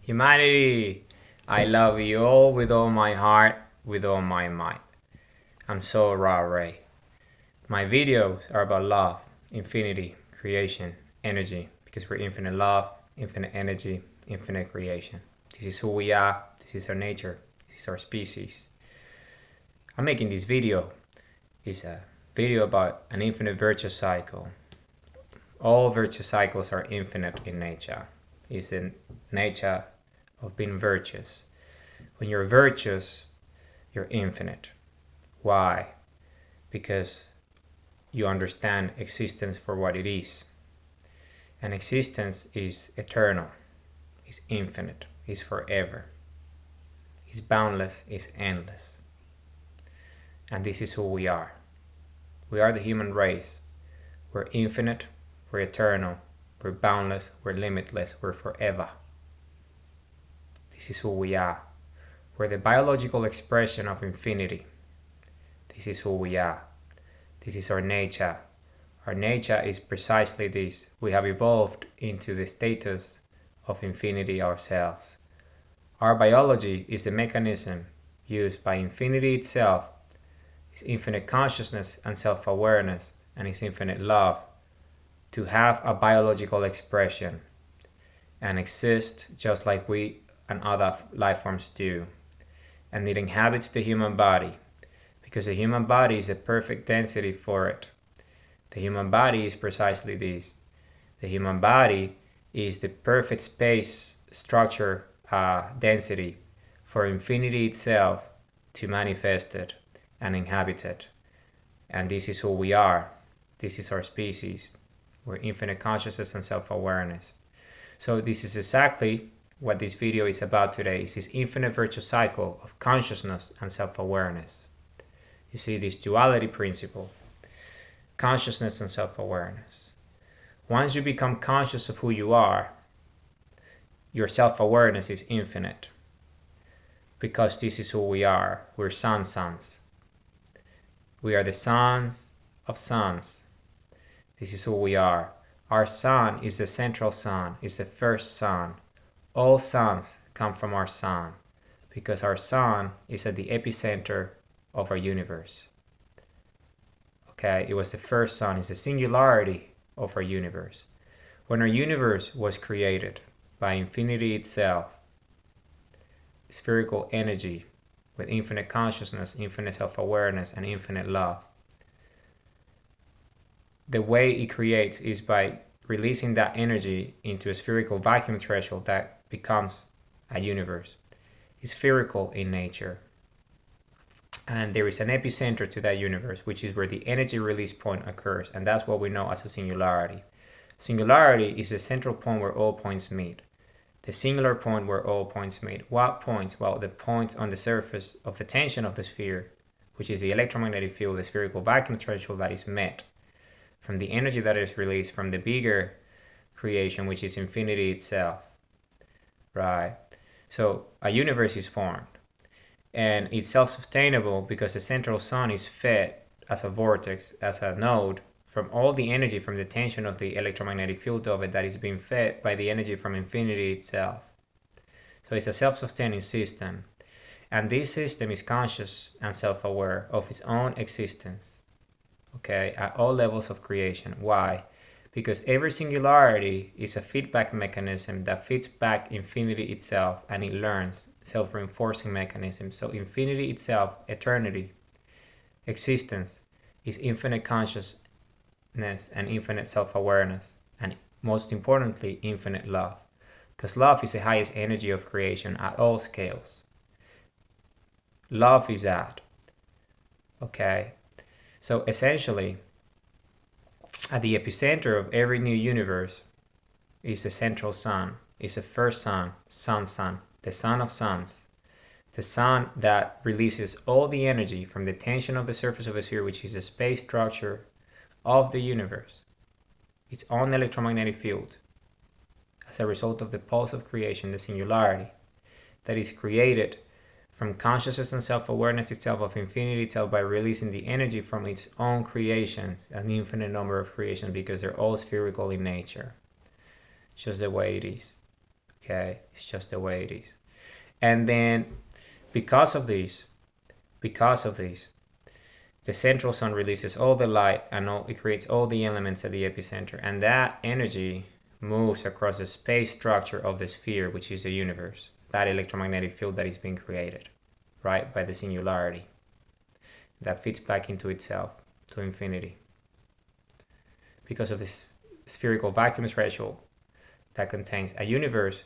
Humanity, I love you all with all my heart, with all my might. I'm so Ra Ray. My videos are about love, infinity, creation, energy, because we're infinite love, infinite energy, infinite creation. This is who we are, this is our nature, this is our species. I'm making this video. It's a video about an infinite virtue cycle. All virtue cycles are infinite in nature. It's the nature of being virtuous. When you're virtuous, you're infinite. Why? Because you understand existence for what it is. And existence is eternal, is infinite, is forever, is boundless, is endless. And this is who we are. We are the human race. We're infinite, we're eternal, we're boundless, we're limitless, we're forever. This is who we are. We're the biological expression of infinity. This is who we are. This is our nature. Our nature is precisely this. We have evolved into the status of infinity ourselves. Our biology is the mechanism used by infinity itself, its infinite consciousness and self-awareness, and its infinite love, to have a biological expression and exist just like we and other life forms do. And it inhabits the human body, because the human body is a perfect density for it. The human body is precisely this. The human body is the perfect space structure density for infinity itself to manifest it and inhabit it. And this is who we are. This is our species. We're infinite consciousness and self-awareness. So this is exactly what this video is about today. Is this infinite virtue cycle of consciousness and self-awareness. You see this duality principle, consciousness and self-awareness. Once you become conscious of who you are, your self-awareness is infinite, because this is who we are. We're sons. We are the sons of sons. This is who we are. Our sun is the central sun, is the first sun. All suns come from our sun, because our sun is at the epicenter of our universe. Okay, it was the first sun, it's the singularity of our universe. When our universe was created by infinity itself, spherical energy with infinite consciousness, infinite self-awareness, and infinite love, the way it creates is by releasing that energy into a spherical vacuum threshold that becomes a universe. It's spherical in nature. And there is an epicenter to that universe, which is where the energy release point occurs. And that's what we know as a singularity. Singularity is the central point where all points meet. The singular point where all points meet. What points? Well, the points on the surface of the tension of the sphere, which is the electromagnetic field, the spherical vacuum threshold that is met from the energy that is released from the bigger creation, which is infinity itself. Right? So a universe is formed. And it's self-sustainable because the central sun is fed as a vortex, as a node, from all the energy from the tension of the electromagnetic field of it that is being fed by the energy from infinity itself. So it's a self-sustaining system. And this system is conscious and self-aware of its own existence, okay, at all levels of creation. Why? Because every singularity is a feedback mechanism that feeds back infinity itself, and it learns self-reinforcing mechanism. So infinity itself, eternity, existence, is infinite consciousness and infinite self-awareness, and most importantly, infinite love. Because love is the highest energy of creation at all scales. Love is that. Okay? So essentially, at the epicenter of every new universe is the central sun, is the first sun, the sun of suns, the sun that releases all the energy from the tension of the surface of a sphere, which is the space structure of the universe, its own electromagnetic field, as a result of the pulse of creation, the singularity, that is created from consciousness and self-awareness itself of infinity itself by releasing the energy from its own creations, an infinite number of creations, because they're all spherical in nature, just the way it is. Okay, it's just the way it is. And then because of this, the central sun releases all the light and it creates all the elements at the epicenter, and that energy moves across the space structure of the sphere, which is the universe, that electromagnetic field that is being created, right, by the singularity that fits back into itself, to infinity. Because of this spherical vacuum threshold that contains a universe,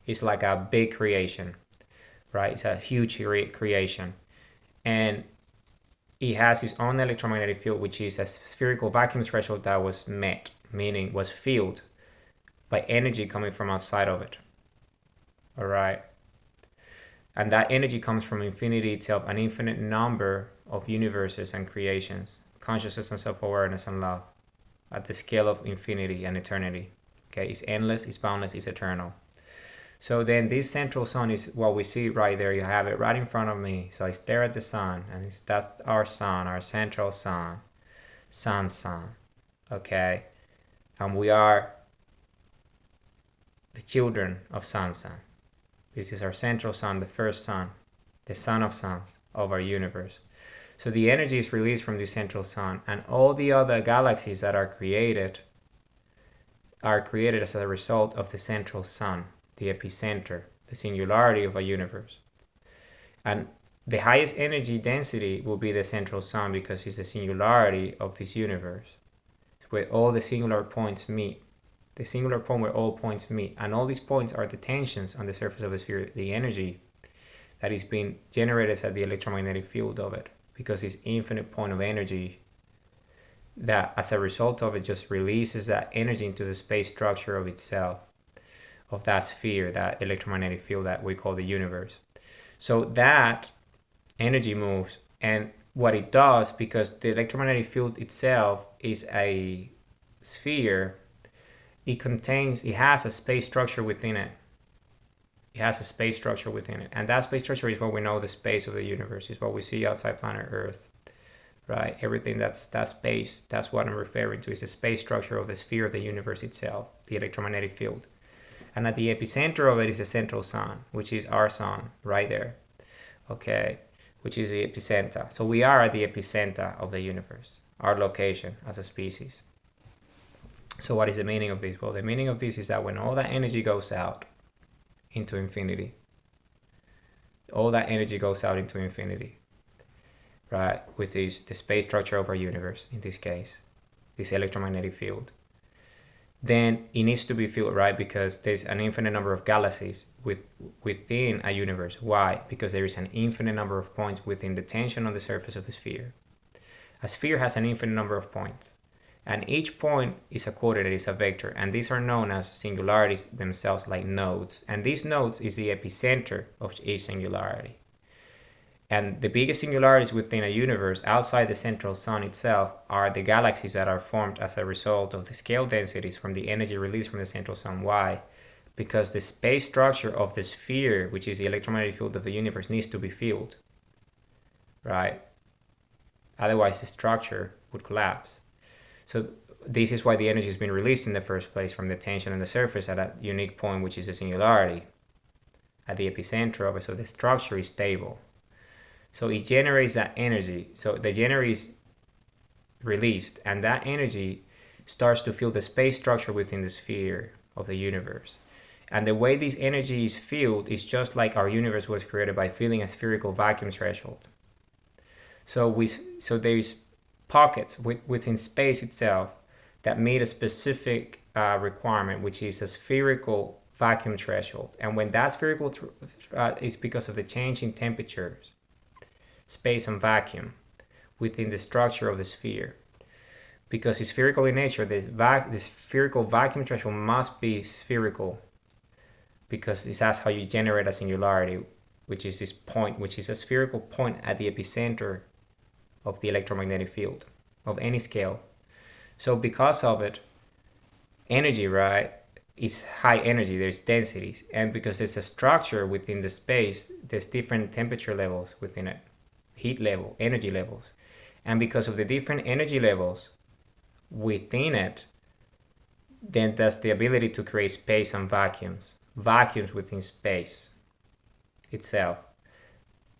is like a big creation, right? It's a huge creation. And it has its own electromagnetic field, which is a spherical vacuum threshold that was met, meaning was filled by energy coming from outside of it. All right. And that energy comes from infinity itself, an infinite number of universes and creations, consciousness and self-awareness and love at the scale of infinity and eternity. Okay, it's endless, it's boundless, it's eternal. So then this central sun is what we see right there. You have it right in front of me. So I stare at the sun, and that's our sun, our central sun, sun. Okay, and we are the children of sun. This is our central sun, the first sun, the sun of suns of our universe. So the energy is released from the central sun, and all the other galaxies that are created as a result of the central sun, the epicenter, the singularity of a universe. And the highest energy density will be the central sun, because it's the singularity of this universe, where all the singular points meet. The singular point where all points meet. And all these points are the tensions on the surface of the sphere, the energy that is being generated at the electromagnetic field of it, because it's infinite point of energy that as a result of it just releases that energy into the space structure of itself, of that sphere, that electromagnetic field that we call the universe. So that energy moves, and what it does, because the electromagnetic field itself is a sphere, it has a space structure within it. It has a space structure within it, and that space structure is what we know the space of the universe, is what we see outside planet Earth, right? Everything that's that space, that's what I'm referring to, is the space structure of the sphere of the universe itself, the electromagnetic field. And at the epicenter of it is the central sun, which is our sun right there, okay, which is the epicenter. So we are at the epicenter of the universe, our location as a species. So what is the meaning of this? Well, the meaning of this is that when all that energy goes out into infinity, right, with the space structure of our universe, in this case, this electromagnetic field, then it needs to be filled, right? Because there's an infinite number of galaxies within a universe. Why? Because there is an infinite number of points within the tension on the surface of the sphere. A sphere has an infinite number of points, and each point is a coordinate, is a vector, and these are known as singularities themselves, like nodes. And these nodes is the epicenter of each singularity. And the biggest singularities within a universe outside the central sun itself are the galaxies that are formed as a result of the scale densities from the energy released from the central sun. Why? Because the space structure of the sphere, which is the electromagnetic field of the universe, needs to be filled, right? Otherwise the structure would collapse. So this is why the energy has been released in the first place from the tension on the surface at a unique point, which is the singularity at the epicenter of it. So the structure is stable. So it generates that energy. So the energy is released, and that energy starts to fill the space structure within the sphere of the universe. And the way this energy is filled is just like our universe was created, by filling a spherical vacuum threshold. So there's pockets within space itself that meet a specific requirement, which is a spherical vacuum threshold. And when that spherical is because of the change in temperatures, space and vacuum within the structure of the sphere. Because it's spherical in nature, the spherical vacuum threshold must be spherical, because that's how you generate a singularity, which is this point, which is a spherical point at the epicenter of the electromagnetic field of any scale. So because of it, energy, right, it's high energy, there's densities, and because there's a structure within the space, there's different temperature levels within it, heat level, energy levels. And because of the different energy levels within it, then there's the ability to create space and vacuums vacuums within space itself,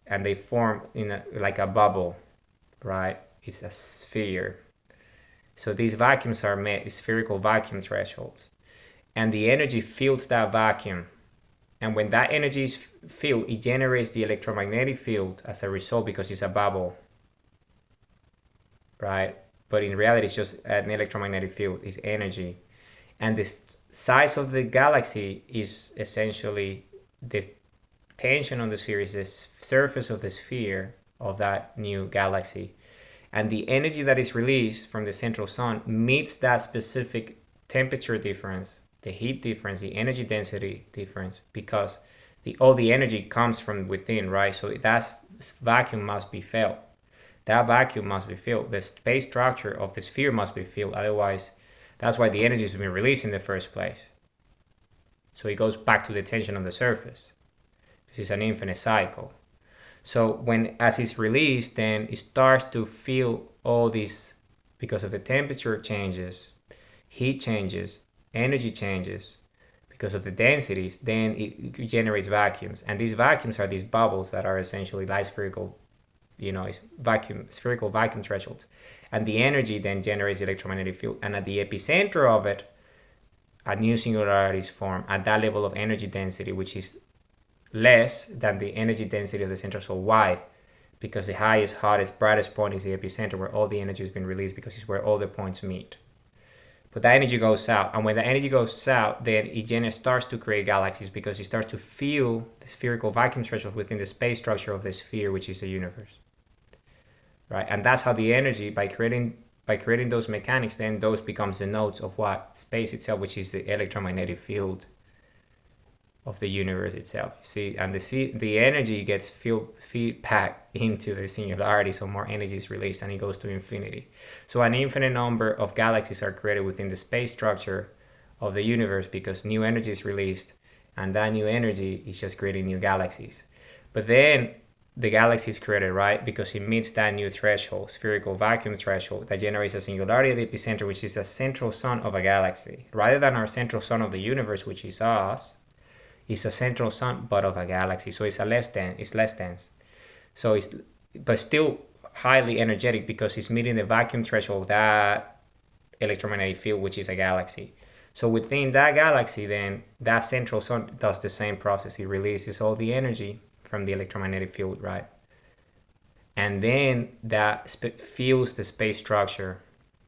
and they form in like a bubble, right? It's a sphere. So these vacuums are made spherical vacuum thresholds, and the energy fills that vacuum. And when that energy is filled, it generates the electromagnetic field as a result because it's a bubble, right? But in reality, it's just an electromagnetic field, it's energy. And the size of the galaxy is essentially the tension on the sphere is the surface of the sphere of that new galaxy. And the energy that is released from the central sun meets that specific temperature difference, the heat difference, the energy density difference, because all the energy comes from within, right? So that vacuum must be filled. That vacuum must be filled. The space structure of the sphere must be filled. Otherwise, that's why the energy has been released in the first place. So it goes back to the tension on the surface. This is an infinite cycle. So as it's released, then it starts to feel all these, because of the temperature changes, heat changes, energy changes, because of the densities, then it generates vacuums. And these vacuums are these bubbles that are essentially light spherical, spherical vacuum thresholds. And the energy then generates the electromagnetic field. And at the epicenter of it, a new singularity is formed at that level of energy density, which is less than the energy density of the center. So why? Because the highest, hottest, brightest point is the epicenter, where all the energy has been released, because it's where all the points meet. But that energy goes out, and when the energy goes out, then it starts to create galaxies, because it starts to feel the spherical vacuum threshold within the space structure of the sphere, which is the universe, right? And that's how the energy, by creating those mechanics, then those becomes the nodes of what space itself, which is the electromagnetic field of the universe itself. See, and the energy gets feedback into the singularity, so more energy is released, and it goes to infinity. So an infinite number of galaxies are created within the space structure of the universe, because new energy is released, and that new energy is just creating new galaxies. But then the galaxy is created, right? Because it meets that new threshold, spherical vacuum threshold, that generates a singularity at the epicenter, which is a central sun of a galaxy. Rather than our central sun of the universe, which is us, it's a central sun, but of a galaxy. So it's less dense. So but still highly energetic, because it's meeting the vacuum threshold of that electromagnetic field, which is a galaxy. So within that galaxy, then that central sun does the same process. It releases all the energy from the electromagnetic field, right? And then that fills the space structure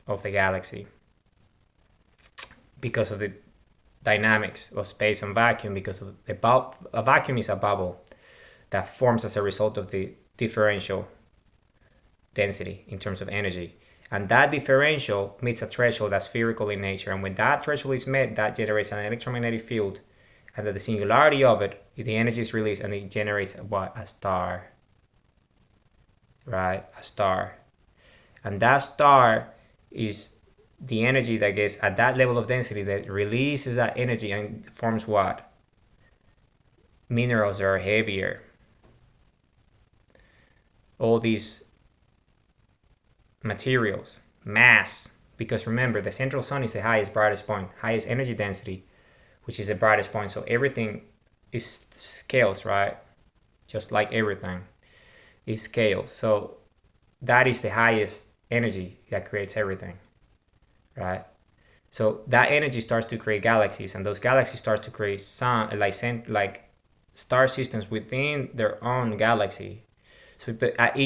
of the galaxy, because of the dynamics of space and vacuum, because of a vacuum is a bubble that forms as a result of the differential density in terms of energy. And that differential meets a threshold that's spherical in nature. And when that threshold is met, that generates an electromagnetic field. And at the singularity of it, the energy is released, and it generates what? A star. Right? A star. And that star is the energy that gets at that level of density, that releases that energy and forms what? Minerals that are heavier. All these materials, mass, because remember, the central sun is the highest, brightest point, highest energy density, which is the brightest point. So everything is scales, right? Just like everything is scales. So that is the highest energy that creates everything, right? So that energy starts to create galaxies, and those galaxies start to create like star systems within their own galaxy. So at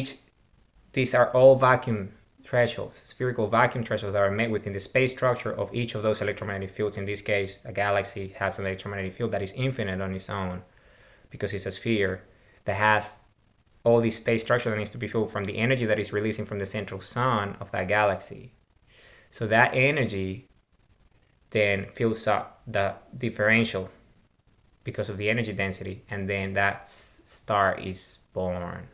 these are all vacuum thresholds, spherical vacuum thresholds, that are met within the space structure of each of those electromagnetic fields. In this case, a galaxy has an electromagnetic field that is infinite on its own, because it's a sphere that has all this space structure that needs to be filled from the energy that is releasing from the central sun of that galaxy. So that energy then fills up the differential because of the energy density, and then that star is born,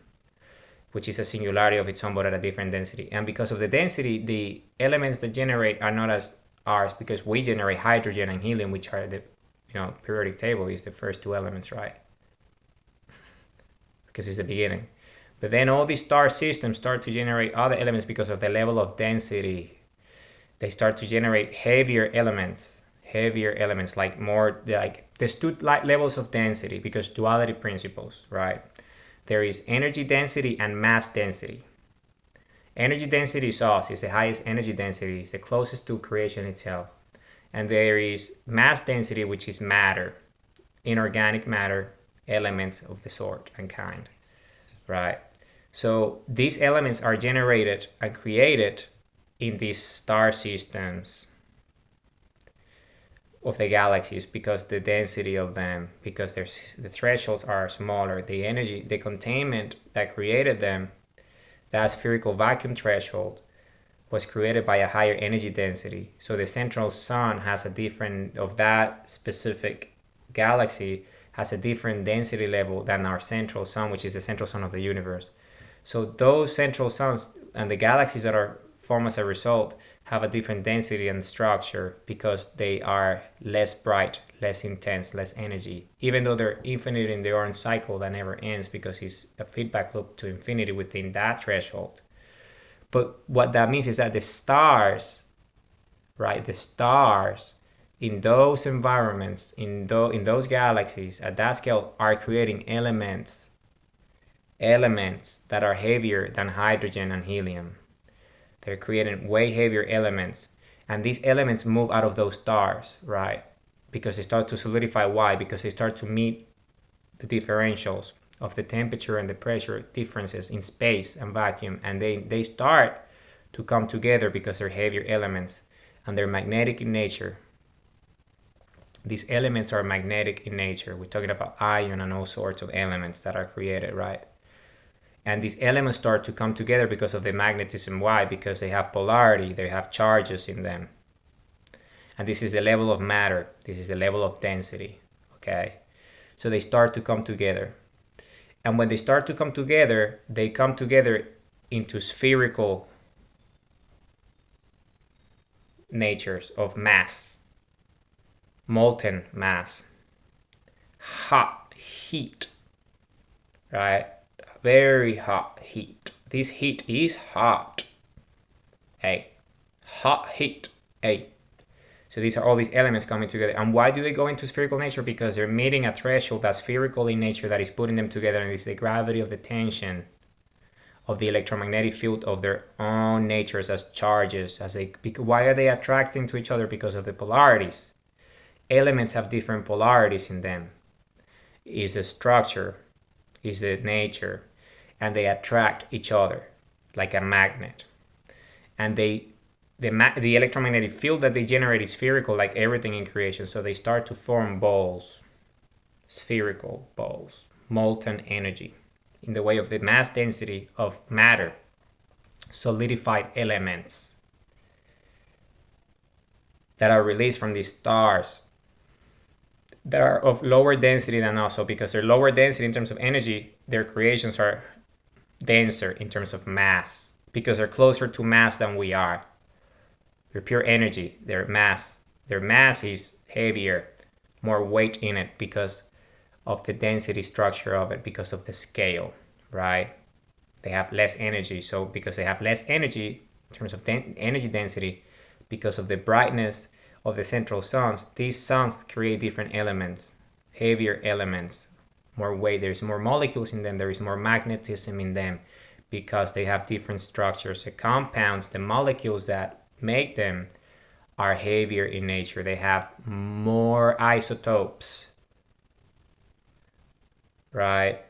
which is a singularity of its own, but at a different density. And because of the density, the elements that generate are not as ours, because we generate hydrogen and helium, which are the periodic table is the first two elements, right? Because it's the beginning. But then all these star systems start to generate other elements because of the level of density. They start to generate heavier elements, heavier elements, like more like there's two levels of density because duality principles, right? There is energy density and mass density. Energy density is us, is the highest energy density, is the closest to creation itself. And there is mass density, which is matter, inorganic matter, elements of the sort and kind, right? So these elements are generated and created in these star systems of the galaxies because the density of them, because the thresholds are smaller, the energy, the containment that created them, that spherical vacuum threshold, was created by a higher energy density. So the central sun has a different, of that specific galaxy, has a different density level than our central sun, which is the central sun of the universe. So those central suns and the galaxies that are formed as a result have a different density and structure because they are less bright, less intense, less energy, even though they're infinite in their own cycle that never ends because it's a feedback loop to infinity within that threshold. But what that means is that the stars, right, the stars in those environments, in those galaxies at that scale are creating elements that are heavier than hydrogen and helium. They're creating way heavier elements. And these elements move out of those stars, right? Because they start to solidify. Why? Because they start to meet the differentials of the temperature and the pressure differences in space and vacuum. And they start to come together because they're heavier elements and they're magnetic in nature. These elements are magnetic in nature. We're talking about iron and all sorts of elements that are created, right? And these elements start to come together because of the magnetism. Why? Because they have polarity, they have charges in them. And this is the level of matter. This is the level of density, okay? So they start to come together. And when they start to come together, they come together into spherical natures of mass, molten mass, hot heat, right? Very hot heat. This heat is hot. Hey, hot heat. Hey. So these are all these elements coming together. And why do they go into spherical nature? Because they're meeting a threshold that's spherical in nature that is putting them together, and it's the gravity of the tension of the electromagnetic field of their own natures as charges. Why are they attracting to each other? Because of the polarities. Elements have different polarities in them. Is the structure, is the nature, and they attract each other like a magnet. And the electromagnetic field that they generate is spherical, like everything in creation. So they start to form balls, spherical balls, molten energy, in the way of the mass density of matter, solidified elements that are released from these stars that are of lower density than us. So because they're lower density in terms of energy, their creations are denser in terms of mass because they're closer to mass than we are. They're pure energy. Their mass is heavier, more weight in it because of the density structure of it, because of the scale, right? They have less energy. So because they have less energy in terms of energy density, because of the brightness of the central suns, these suns create different elements, heavier elements, more weight. There's more molecules in them. There is more magnetism in them because they have different structures. The compounds, the molecules that make them are heavier in nature. They have more isotopes, right,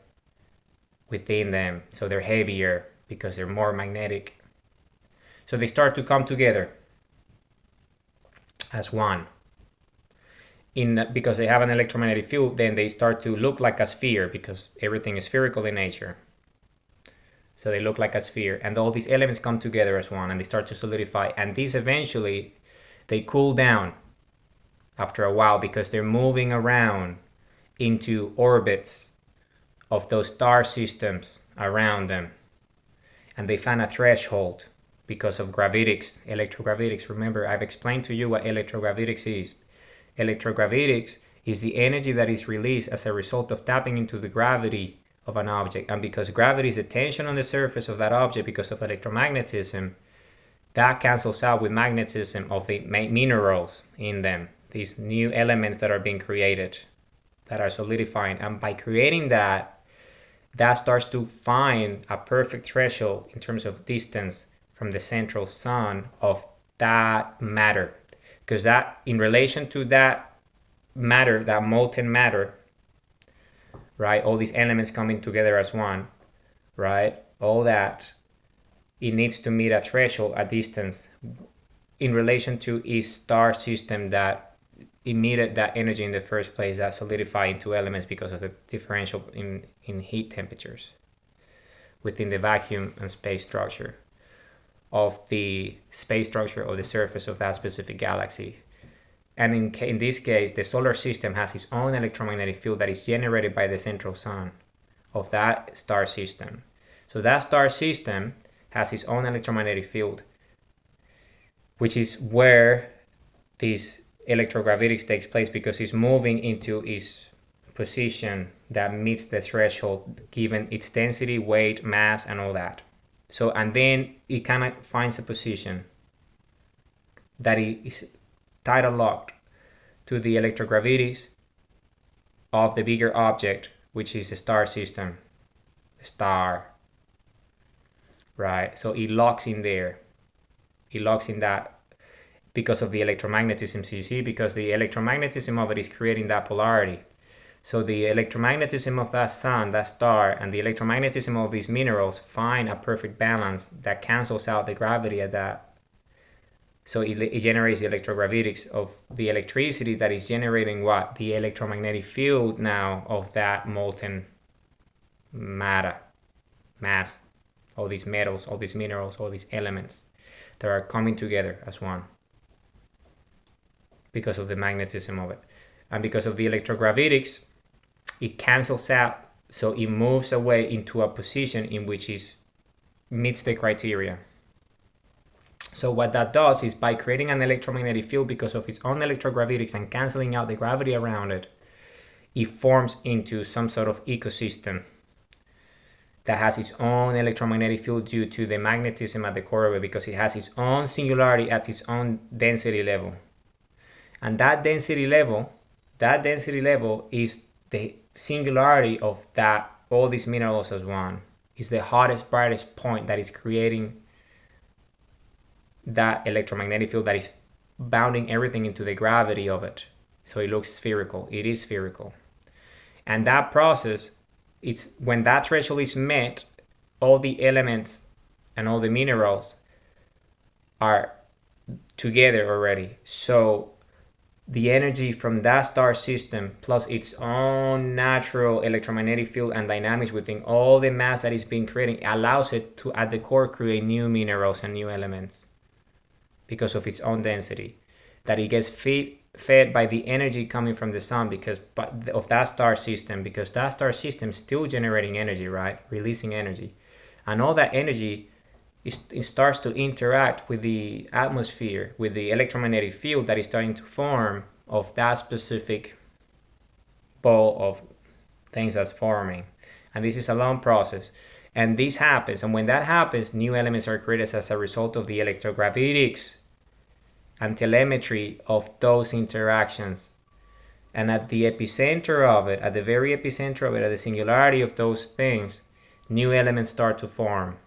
within them. So they're heavier because they're more magnetic. So they start to come together as one. Because they have an electromagnetic field, then they start to look like a sphere because everything is spherical in nature. So they look like a sphere, and all these elements come together as one, and they start to solidify. And these eventually, they cool down after a while because they're moving around into orbits of those star systems around them. And they find a threshold because of gravitics, electrogravitics. Remember, I've explained to you what electrogravitics is. Electrogravitics is the energy that is released as a result of tapping into the gravity of an object. And because gravity is the tension on the surface of that object because of electromagnetism, that cancels out with magnetism of the minerals in them. these new elements that are being created, that are solidifying. And by creating that, that starts to find a perfect threshold in terms of distance from the central sun of that matter. Because that, in relation to that matter, that molten matter, right, all these elements coming together as one, right, all that, it needs to meet a threshold, a distance, in relation to its star system that emitted that energy in the first place, that solidified into elements because of the differential in heat temperatures within the vacuum and space structure of the surface of that specific galaxy. And in this case, the solar system has its own electromagnetic field that is generated by the central sun of that star system. So that star system has its own electromagnetic field, which is where this electrogravitics takes place, because it's moving into its position that meets the threshold given its density, weight, mass, and all that. So, and then it kind of finds a position that is tidal locked to the electrogravitics of the bigger object, which is the star system, the star, right? So it locks in there. It locks in that because of the electromagnetism, you see, because the electromagnetism of it is creating that polarity. So the electromagnetism of that sun, that star, and the electromagnetism of these minerals find a perfect balance that cancels out the gravity at that. So it generates the electrogravitics of the electricity that is generating what? The electromagnetic field now of that molten mass, all these metals, all these minerals, all these elements that are coming together as one because of the magnetism of it. And because of the electrogravitics, it cancels out, so it moves away into a position in which it meets the criteria. So what that does is, by creating an electromagnetic field because of its own electrogravitics and canceling out the gravity around it, it forms into some sort of ecosystem that has its own electromagnetic field due to the magnetism at the core of it, because it has its own singularity at its own density level. And that density level is the singularity of that, all these minerals as one. Is the hottest, brightest point that is creating that electromagnetic field that is bounding everything into the gravity of it. So it looks spherical. It is spherical. And that process, it's when that threshold is met, all the elements and all the minerals are together already. So the energy from that star system plus its own natural electromagnetic field and dynamics within all the mass that is being created allows it to, at the core, create new minerals and new elements because of its own density, that it gets fed by the energy coming from the sun because of that star system, because that star system is still generating energy, right? Releasing energy. And all that energy, it starts to interact with the atmosphere, with the electromagnetic field that is starting to form of that specific ball of things that's forming. And this is a long process. And this happens. And when that happens, new elements are created as a result of the electrogravitics and telemetry of those interactions. And at the epicenter of it, at the very epicenter of it, at the singularity of those things, new elements start to form.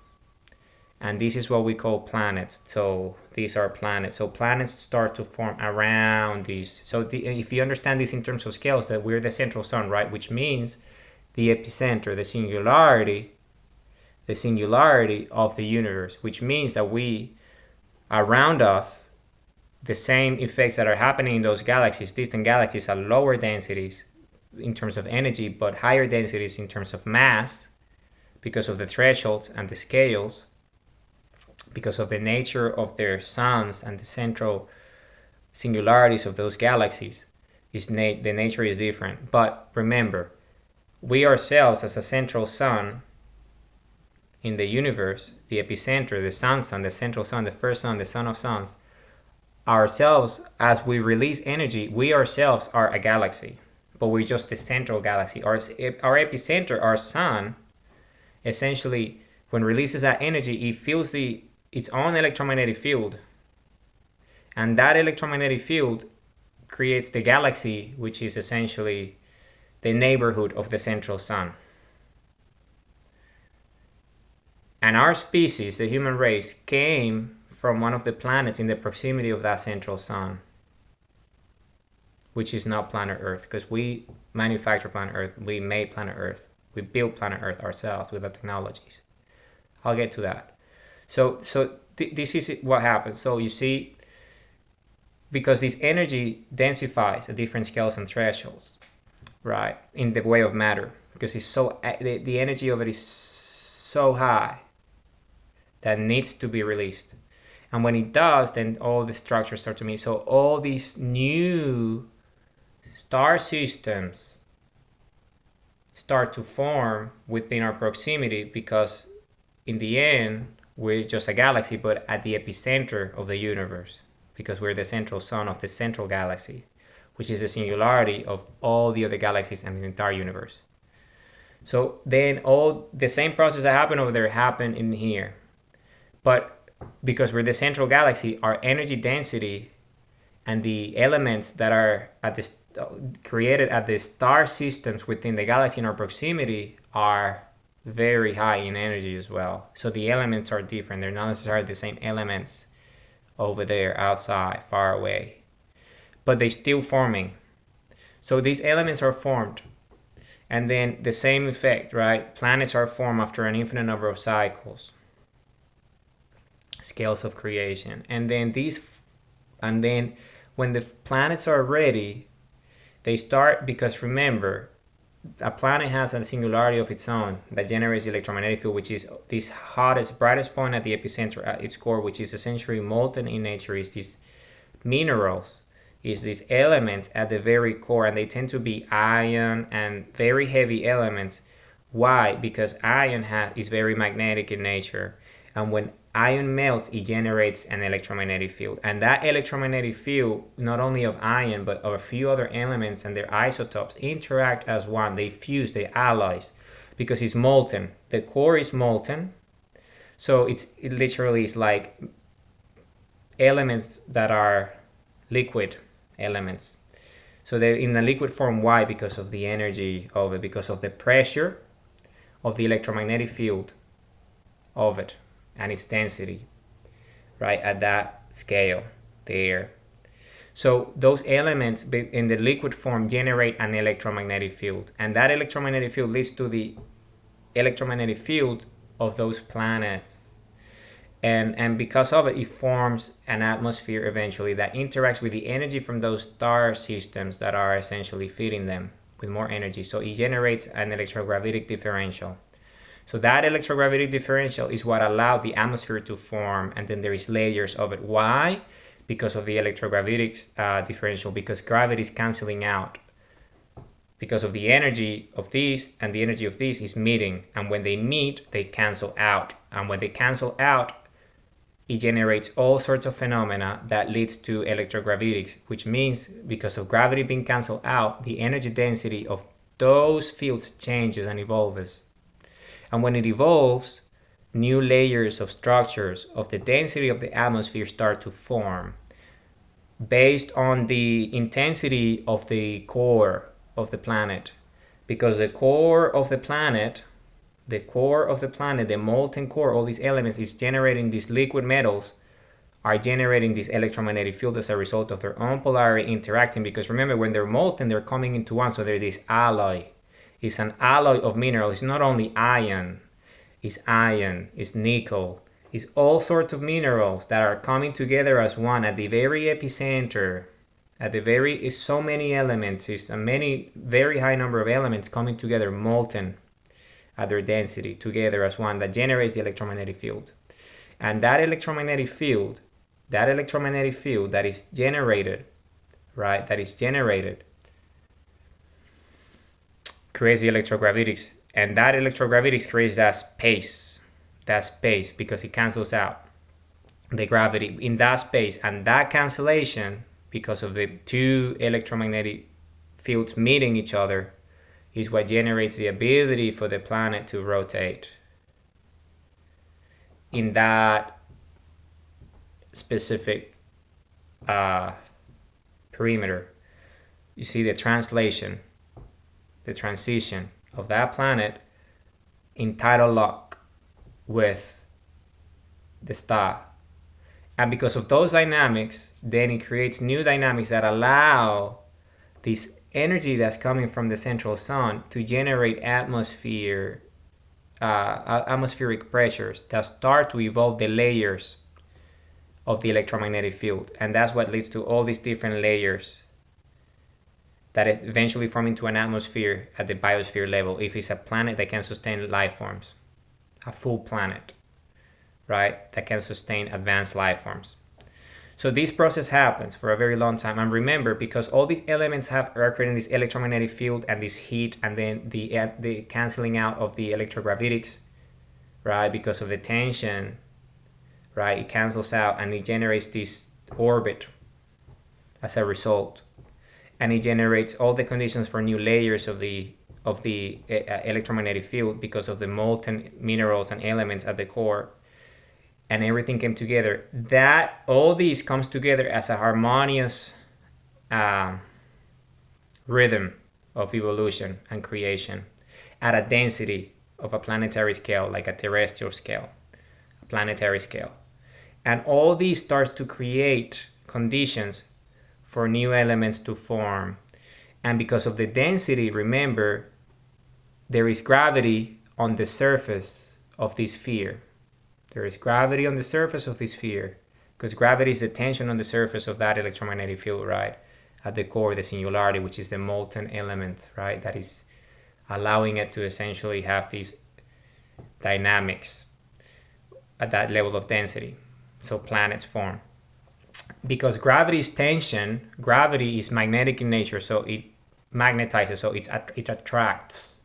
And this is what we call planets. So these are planets. So planets start to form around these. So if you understand this in terms of scales, that we're the central sun, right? Which means the epicenter, the singularity of the universe, which means that we, around us, the same effects that are happening in those galaxies, distant galaxies, are lower densities in terms of energy, but higher densities in terms of mass because of the thresholds and the scales, because of the nature of their suns and the central singularities of those galaxies. The nature is different. But remember, we ourselves as a central sun in the universe, the epicenter, the sun, the central sun, the first sun, the sun of suns, ourselves, as we release energy, we ourselves are a galaxy, but we're just the central galaxy. Our epicenter, our sun, essentially, when releases that energy, it feels its own electromagnetic field. And that electromagnetic field creates the galaxy, which is essentially the neighborhood of the central sun. And our species, the human race, came from one of the planets in the proximity of that central sun, which is not planet Earth, because we manufacture planet Earth, we made planet Earth, we built planet Earth ourselves with the technologies. I'll get to that. So this is what happens. So you see, because this energy densifies at different scales and thresholds, right, in the way of matter, because it's so the energy of it is so high that needs to be released. And when it does, then all the structures start to meet. So all these new star systems start to form within our proximity, because in the end, we're just a galaxy, but at the epicenter of the universe, because we're the central sun of the central galaxy, which is the singularity of all the other galaxies and the entire universe. So then all the same process that happened over there happened in here. But because we're the central galaxy, our energy density and the elements that are at this created at the star systems within the galaxy in our proximity are very high in energy as well. So the elements are different. They're not necessarily the same elements over there outside, far away, but they're still forming. So these elements are formed, and then the same effect, right? Planets are formed after an infinite number of cycles, scales of creation, and then when the planets are ready, they start, because remember, a planet has a singularity of its own that generates the electromagnetic field, which is this hottest, brightest point at the epicenter, at its core, which is essentially molten in nature, is these minerals, is these elements at the very core, and they tend to be iron and very heavy elements. Why? Because iron is very magnetic in nature, and when iron melts, it generates an electromagnetic field, and that electromagnetic field, not only of iron but of a few other elements and their isotopes, interact as one. They fuse, they alloys, because it's molten. The core is molten, so it literally is like elements that are liquid elements. So they're in a liquid form. Why? Because of the energy of it, because of the pressure of the electromagnetic field of it and its density, right, at that scale there. So those elements in the liquid form generate an electromagnetic field, and that electromagnetic field leads to the electromagnetic field of those planets, and because of it, it forms an atmosphere eventually that interacts with the energy from those star systems that are essentially feeding them with more energy. So it generates an electrogravitic differential. So that electrogravitic differential is what allowed the atmosphere to form, and then there is layers of it. Why? Because of the electrogravitic differential, because gravity is canceling out. Because of the energy of these and the energy of these is meeting, and when they meet, they cancel out. And when they cancel out, it generates all sorts of phenomena that leads to electrogravitics, which means because of gravity being canceled out, the energy density of those fields changes and evolves. And when it evolves, new layers of structures of the density of the atmosphere start to form based on the intensity of the core of the planet. Because the core of the planet, the molten core, all these elements is generating these liquid metals, are generating this electromagnetic field as a result of their own polarity interacting. Because remember, when they're molten, they're coming into one, so they're this alloy. It's an alloy of minerals. It's not only iron, it's nickel, it's all sorts of minerals that are coming together as one at the very epicenter. It's so many elements, it's a many very high number of elements coming together, molten at their density together as one, that generates the electromagnetic field. And that electromagnetic field that is generated, right, creates the electrogravitics, and that electrogravitics creates that space because it cancels out the gravity in that space, and that cancellation, because of the two electromagnetic fields meeting each other, is what generates the ability for the planet to rotate in that specific perimeter. you see the translation, the transition of that planet in tidal lock with the star. And because of those dynamics, then it creates new dynamics that allow this energy that's coming from the central sun to generate atmospheric pressures that start to evolve the layers of the electromagnetic field. And that's what leads to all these different layers that eventually form into an atmosphere at the biosphere level if it's a planet that can sustain life forms, a full planet, right, that can sustain advanced life forms. So this process happens for a very long time. And remember, because all these elements are creating this electromagnetic field and this heat, and then the canceling out of the electrogravitics, right, because of the tension, right, it cancels out and it generates this orbit as a result. And it generates all the conditions for new layers of the electromagnetic field because of the molten minerals and elements at the core. And everything came together. That all these comes together as a harmonious rhythm of evolution and creation at a density of a planetary scale, like a terrestrial scale, a planetary scale. And all these starts to create conditions for new elements to form. And because of the density, remember, there is gravity on the surface of this sphere. There is gravity on the surface of this sphere, because gravity is the tension on the surface of that electromagnetic field, right? At the core, the singularity, which is the molten element, right? That is allowing it to essentially have these dynamics at that level of density. So planets form. Because gravity is tension, gravity is magnetic in nature, so it magnetizes, so it attracts.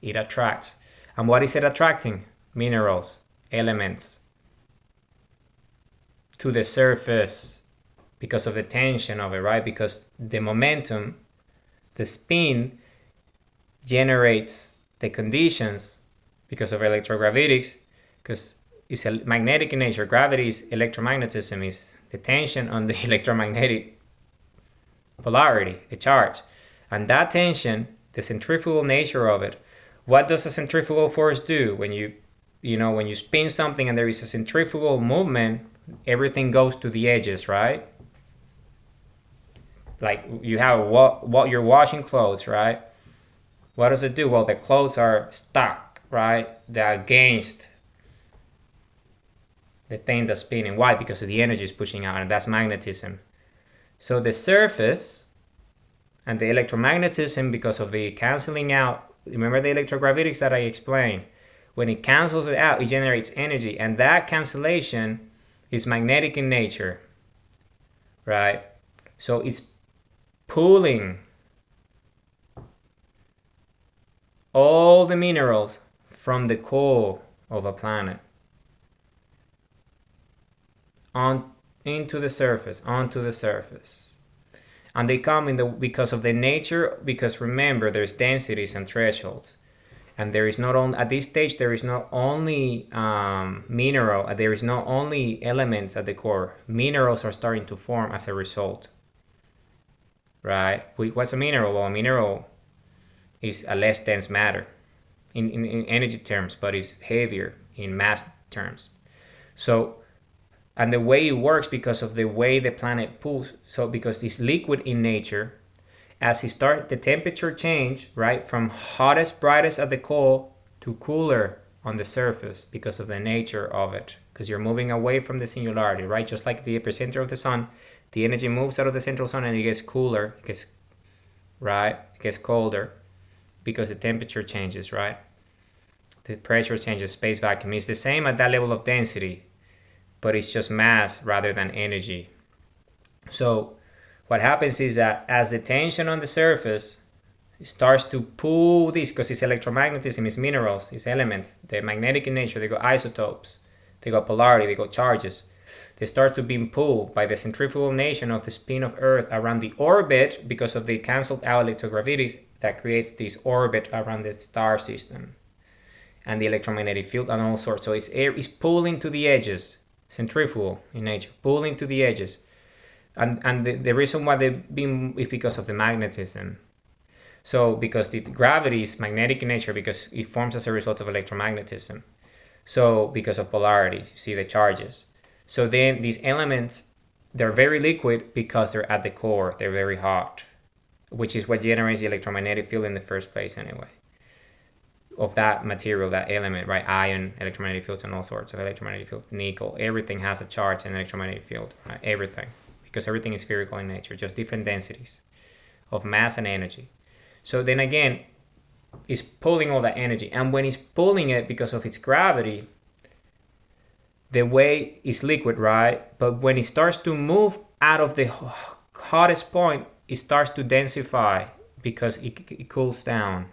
It attracts. And what is it attracting? Minerals, elements to the surface because of the tension of it, right? Because the momentum, the spin generates the conditions because of electrogravitics, because it's magnetic in nature. Gravity is electromagnetism, is the tension on the electromagnetic polarity, the charge. And that tension, the centrifugal nature of it, what does a centrifugal force do? When you spin something and there is a centrifugal movement, everything goes to the edges, right? Like you have what you're washing clothes, right? What does it do? Well, the clothes are stuck, right? They're against the thing that's spinning. Why? Because of the energy is pushing out, and that's magnetism. So the surface and the electromagnetism, because of the canceling out, remember the electrogravitics that I explained? When it cancels it out, it generates energy, and that cancellation is magnetic in nature, right? So it's pulling all the minerals from the core of a planet onto the surface. And they come because of the nature, because remember, there's densities and thresholds. And there is not only, at this stage, there is not only mineral, there is not only elements at the core. Minerals are starting to form as a result, right? What's a mineral? Well, a mineral is a less dense matter in energy terms, but it's heavier in mass terms. So, and the way it works, because of the way the planet pulls, so because it's liquid in nature, as the temperature change, right, from hottest, brightest at the core to cooler on the surface because of the nature of it, because you're moving away from the singularity, right? Just like the epicenter of the sun, the energy moves out of the central sun and it gets cooler, it gets colder because the temperature changes, right? The pressure changes, space vacuum. It's the same at that level of density, but it's just mass rather than energy. So what happens is that as the tension on the surface starts to pull this, because it's electromagnetism, it's minerals, it's elements, they're magnetic in nature, they got isotopes, they got polarity, they got charges. They start to be pulled by the centrifugal nation of the spin of Earth around the orbit because of the cancelled out electrogravitics that creates this orbit around the star system and the electromagnetic field and all sorts. So it's pulling to the edges, centrifugal in nature, pulling to the edges. And the reason why they've been is because of the magnetism. So because the gravity is magnetic in nature because it forms as a result of electromagnetism. So because of polarity, you see the charges. So then these elements, they're very liquid because they're at the core, they're very hot, which is what generates the electromagnetic field in the first place anyway. Of that material, that element, right? Iron, electromagnetic fields, and all sorts of electromagnetic fields, nickel, everything has a charge in electromagnetic field, right? Everything. Because everything is spherical in nature, just different densities of mass and energy. So then again, it's pulling all that energy. And when it's pulling it because of its gravity, the way is liquid, right? But when it starts to move out of the hottest point, it starts to densify because it cools down.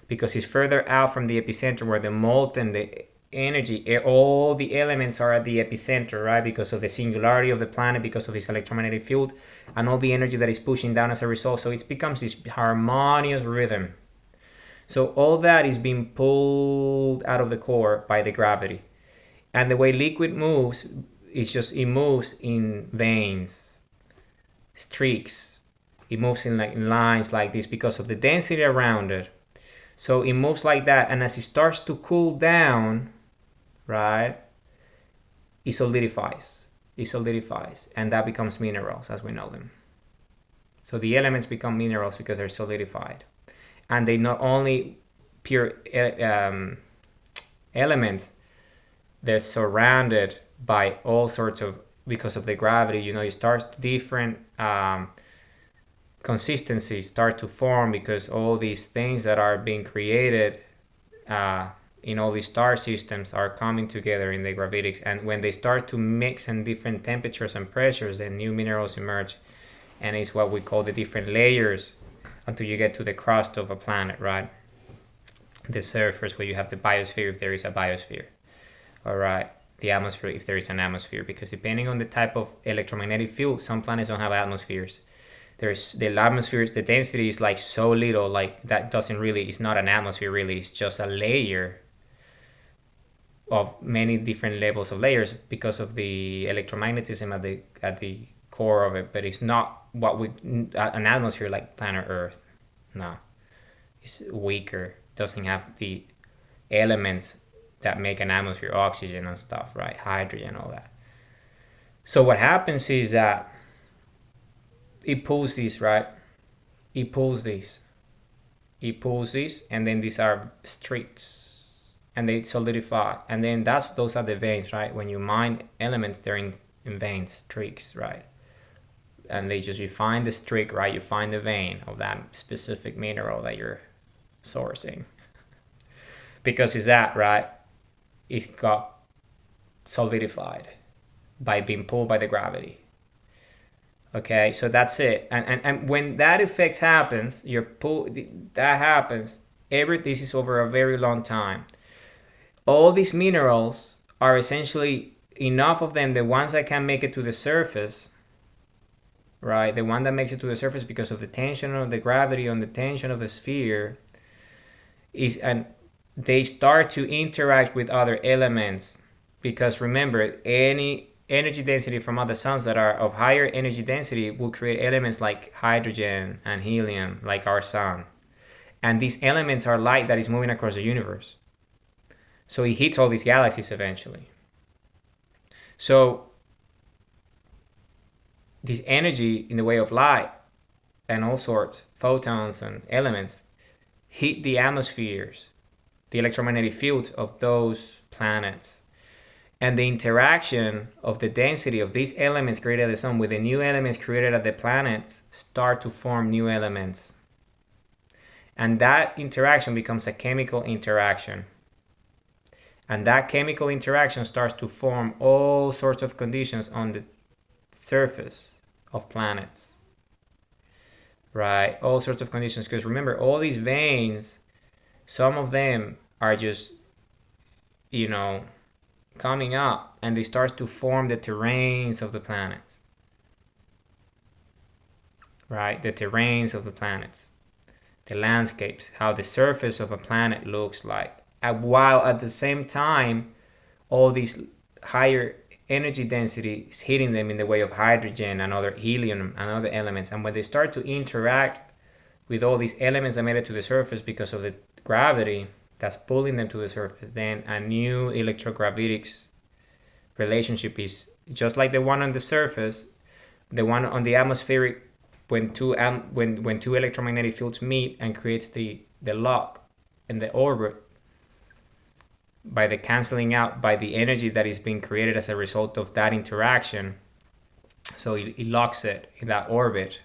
Because it's further out from the epicenter where the molten, the energy, all the elements are at the epicenter, right? Because of the singularity of the planet, because of its electromagnetic field, and all the energy that is pushing down as a result. So it becomes this harmonious rhythm. So all that is being pulled out of the core by the gravity. And the way liquid moves, it moves in veins, streaks. It moves in lines like this because of the density around it. So it moves like that, and as it starts to cool down, right, it solidifies. It solidifies, and that becomes minerals as we know them. So the elements become minerals because they're solidified. And they not only pure elements, they're surrounded by all sorts of, because of the gravity, you start different consistencies start to form because all these things that are being created in all these star systems are coming together in the gravitics, and when they start to mix in different temperatures and pressures, then new minerals emerge, and it's what we call the different layers until you get to the crust of a planet, right? The surface where you have the biosphere, if there is a biosphere, all right, the atmosphere if there is an atmosphere, because depending on the type of electromagnetic field, some planets don't have atmospheres. There's the atmospheres, the density is like so little, like that doesn't really, it's not an atmosphere really, it's just a layer of many different levels of layers because of the electromagnetism at the core of it. But it's not what we, an atmosphere like planet Earth. No, it's weaker, doesn't have the elements that make an atmosphere, oxygen and stuff, right? Hydrogen, all that. So what happens is that it pulls these, right? It pulls these, and then these are streaks, and they solidify, and then those are the veins, right? When you mine elements, they're in veins, streaks, right? And you find the streak, right? You find the vein of that specific mineral that you're sourcing, because it's that, right? It's got solidified by being pulled by the gravity. Okay, so that's it. And when that effect happens, that happens, this is over a very long time. All these minerals are essentially enough of them, the ones that can make it to the surface, right? The one that makes it to the surface because of the tension of the gravity on the tension of the sphere and they start to interact with other elements, because remember, any energy density from other suns that are of higher energy density will create elements like hydrogen and helium, like our sun. And these elements are light that is moving across the universe. So it hits all these galaxies eventually. So this energy in the way of light and all sorts, photons and elements, hit the atmospheres, the electromagnetic fields of those planets. And the interaction of the density of these elements created at the sun with the new elements created at the planets start to form new elements. And that interaction becomes a chemical interaction. And that chemical interaction starts to form all sorts of conditions on the surface of planets. Right? All sorts of conditions. Because remember, all these veins, some of them are just, coming up, and they start to form the terrains of the planets, right? The terrains of the planets, the landscapes, how the surface of a looks like, while at the same time all these higher energy density is hitting them in the way of hydrogen and other helium and other elements. And when they start to interact with all these elements that made it to the surface because of the gravity that's pulling them to the surface, then a new electrogravitics relationship is just like the one on the surface, the one on the atmospheric, when two electromagnetic fields meet and creates the lock in the orbit by the canceling out by the energy that is being created as a result of that interaction. So it locks it in that orbit,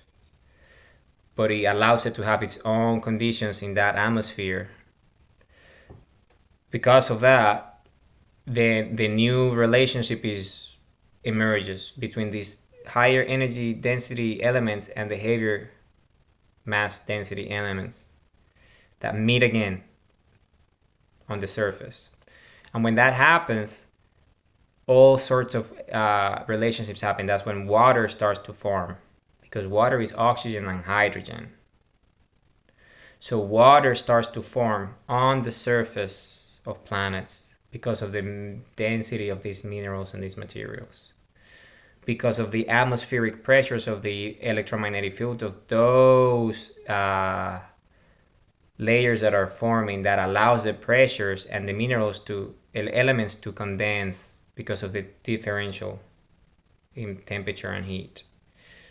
but it allows it to have its own conditions in that atmosphere. Because of that, the new relationship emerges between these higher energy density elements and the heavier mass density elements that meet again on the surface. And when that happens, all sorts of relationships happen. That's when water starts to form, because water is oxygen and hydrogen. So water starts to form on the surface of planets because of the density of these minerals and these materials, because of the atmospheric pressures of the electromagnetic field of those layers that are forming, that allows the pressures and the minerals to elements to condense because of the differential in temperature and heat.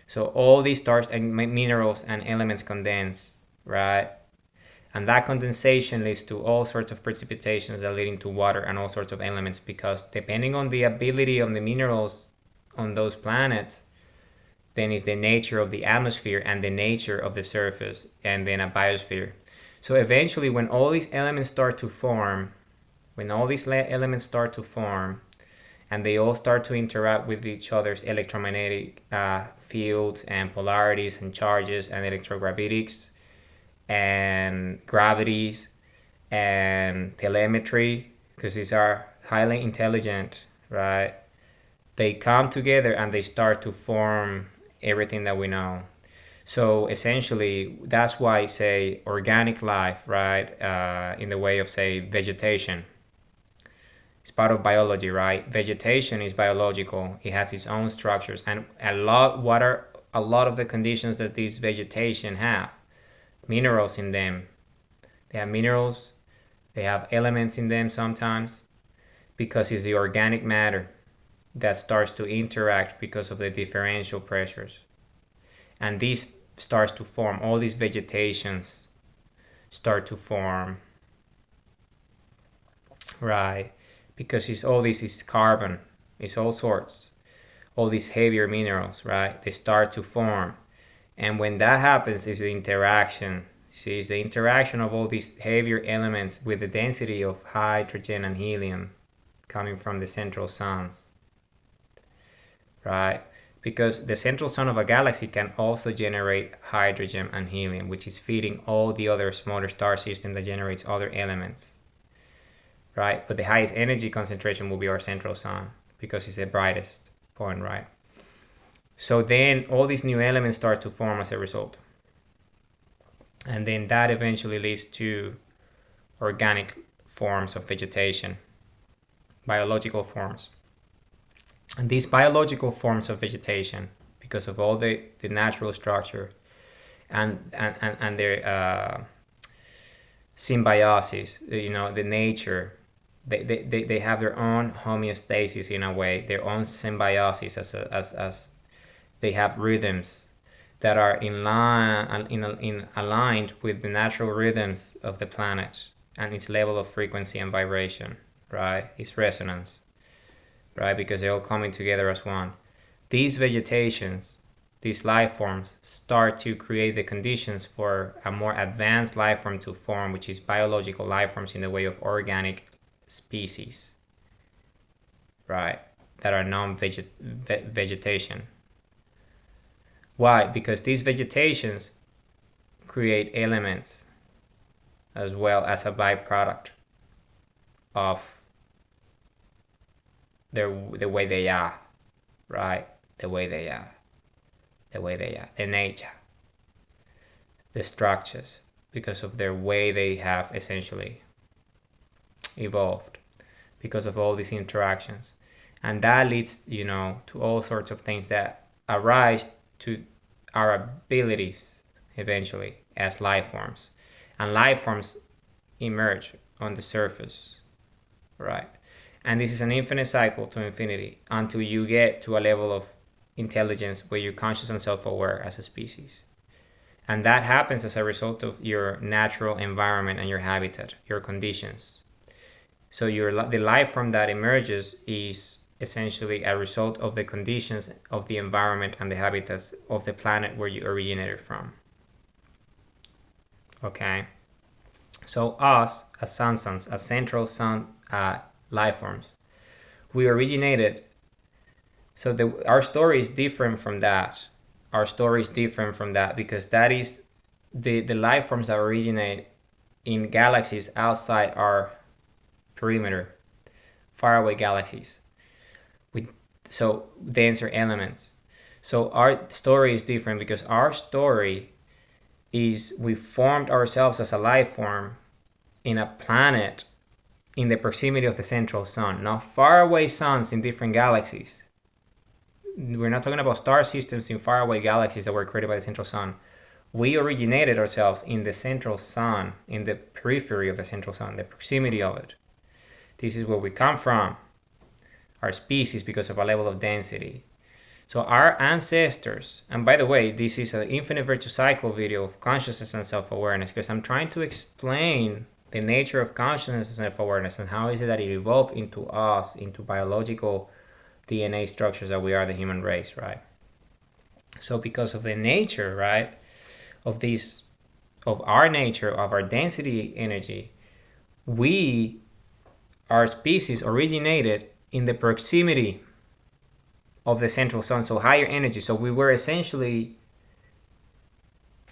So all these stars and minerals and elements condense, right? And that condensation leads to all sorts of precipitations that lead into water and all sorts of elements, because depending on the ability of the minerals on those planets, then is the nature of the atmosphere and the nature of the surface, and then a biosphere. So eventually, when all these elements start to form, and they all start to interact with each other's electromagnetic fields and polarities and charges and electrogravitics and gravities and telemetry, because these are highly intelligent, right? They come together and they start to form everything that we know. So essentially, that's why, say, organic life, right, in the way of, say, vegetation, it's part of biology, right? Vegetation is biological. It has its own structures, and what are a lot of the conditions that this vegetation have? Minerals in them. They have minerals. They have elements in them sometimes, because it's the organic matter that starts to interact because of the differential pressures, and this starts to form. All these vegetations start to form, right? Because all this is carbon, it's all sorts, all these heavier minerals, right? They start to form. And when that happens, is the interaction. See, it's the interaction of all these heavier elements with the density of hydrogen and helium coming from the central suns, right? Because the central sun of a galaxy can also generate hydrogen and helium, which is feeding all the other smaller star system that generates other elements, right? But the highest energy concentration will be our central sun, because it's the brightest point, right? So then all these new elements start to form as a result. And then that eventually leads to organic forms of vegetation, biological forms. And these biological forms of vegetation, because of all the natural structure and their symbiosis, the nature, they have their own homeostasis in a way, their own symbiosis, as they have rhythms that are aligned with the natural rhythms of the planet and its level of frequency and vibration, right? Its resonance, right? Because they're all coming together as one. These vegetations, these life forms, start to create the conditions for a more advanced life form to form, which is biological life forms in the way of organic species, right? That are non-vegetation. Why? Because these vegetations create elements as well as a byproduct of the way they are, right? The nature, the structures, because of their way they have essentially evolved, because of all these interactions. And that leads, to all sorts of things that arise to our abilities eventually as life forms. And life forms emerge on the surface, right? And this is an infinite cycle to infinity until you get to a level of intelligence where you're conscious and self-aware as a species. And that happens as a result of your natural environment and your habitat, your conditions. So the life form that emerges is essentially a result of the conditions of the environment and the habitats of the planet where you originated from. Okay? So us, as sun-sons, as central sun life forms, we originated. So our story is different from that. Our story is different from that because that is the life forms that originate in galaxies outside our perimeter, faraway galaxies, with denser elements. So our story is different because our story is we formed ourselves as a life form in a planet in the proximity of the central sun, not faraway suns in different galaxies. We're not talking about star systems in faraway galaxies that were created by the central sun. We originated ourselves in the central sun, in the periphery of the central sun, the proximity of it. This is where we come from, our species, because of our level of density. So our ancestors, and by the way, this is an infinite virtuous cycle video of consciousness and self-awareness because I'm trying to explain the nature of consciousness and self-awareness and how is it that it evolved into us, into biological DNA structures that we are the human race, right? So because of the nature, right, of our nature, of our density energy, our species originated in the proximity of the central sun, so higher energy. So we were essentially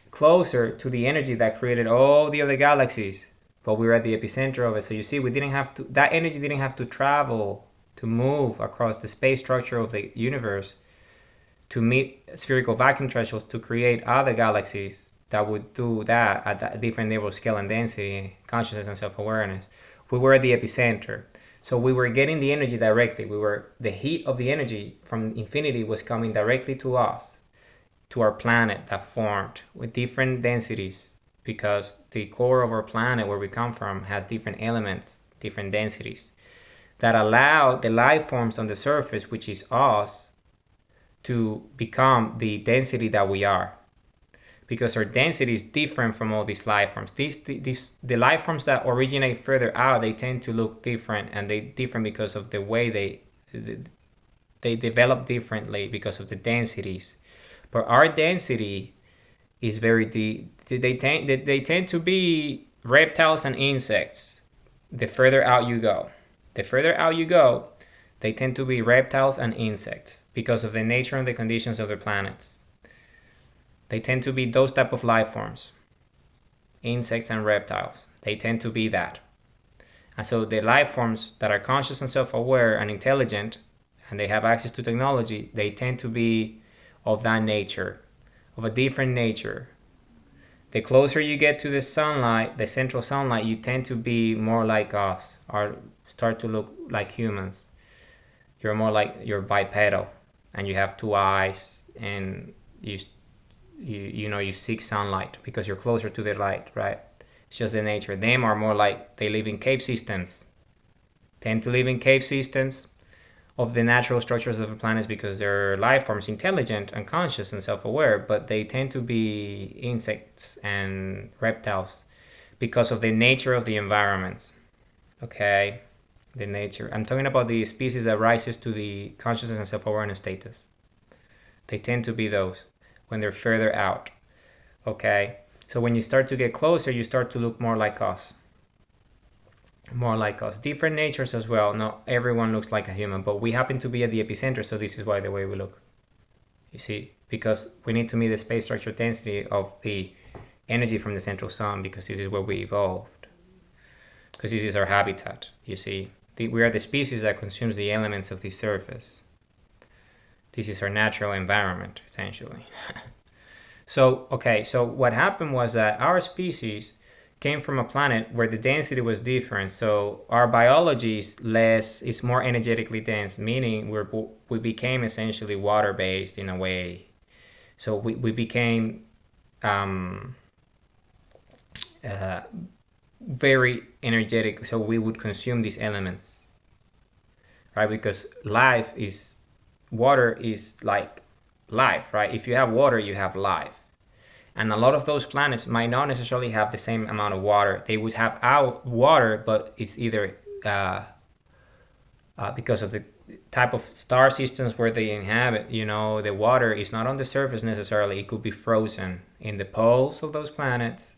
closer to the energy that created all the other galaxies, but we were at the epicenter of it. So you see, that energy didn't have to travel, to move across the space structure of the universe to meet spherical vacuum thresholds to create other galaxies that would do that at a different level of scale and density, consciousness and self-awareness. We were at the epicenter. So we were getting the energy directly. The heat of the energy from infinity was coming directly to us, to our planet that formed with different densities, because the core of our planet where we come from has different elements, different densities that allow the life forms on the surface, which is us, to become the density that we are. Because our density is different from all these life forms. The life forms that originate further out, they tend to look different, and they different because of the way they develop differently because of the densities. But our density is very deep. They tend to be reptiles and insects. The further out you go, they tend to be reptiles and insects because of the nature and the conditions of their planets. They tend to be those type of life forms, insects and reptiles. They tend to be that. And so the life forms that are conscious and self-aware and intelligent, and they have access to technology, they tend to be of that nature, of a different nature. The closer you get to the sunlight, the central sunlight, you tend to be more like us, or start to look like humans. You're bipedal, and you have two eyes, and you seek sunlight because you're closer to the light, right? It's just the nature. Them are more like they live in cave systems. Tend to live in cave systems of the natural structures of the planets because they're life forms, intelligent and conscious and self-aware, but they tend to be insects and reptiles because of the nature of the environments. Okay, the nature. I'm talking about the species that rises to the consciousness and self-awareness status. They tend to be those when they're further out. Okay, so when you start to get closer, you start to look more like us. Different natures as well. Not everyone looks like a human, but we happen to be at the epicenter, so this is why the way we look. You see, because we need to meet the space structure density of the energy from the central sun, because this is where we evolved. Because this is our habitat, you see. We are the species that consumes the elements of the surface. This is our natural environment, essentially. So what happened was that our species came from a planet where the density was different. So our biology is more energetically dense, meaning we became essentially water based in a way. So we became uh, very energetic. So we would consume these elements, right? Because water is like life, right? If you have water, you have life. And a lot of those planets might not necessarily have the same amount of water. They would have out water, but it's either because of the type of star systems where they inhabit, the water is not on the surface necessarily. It could be frozen in the poles of those planets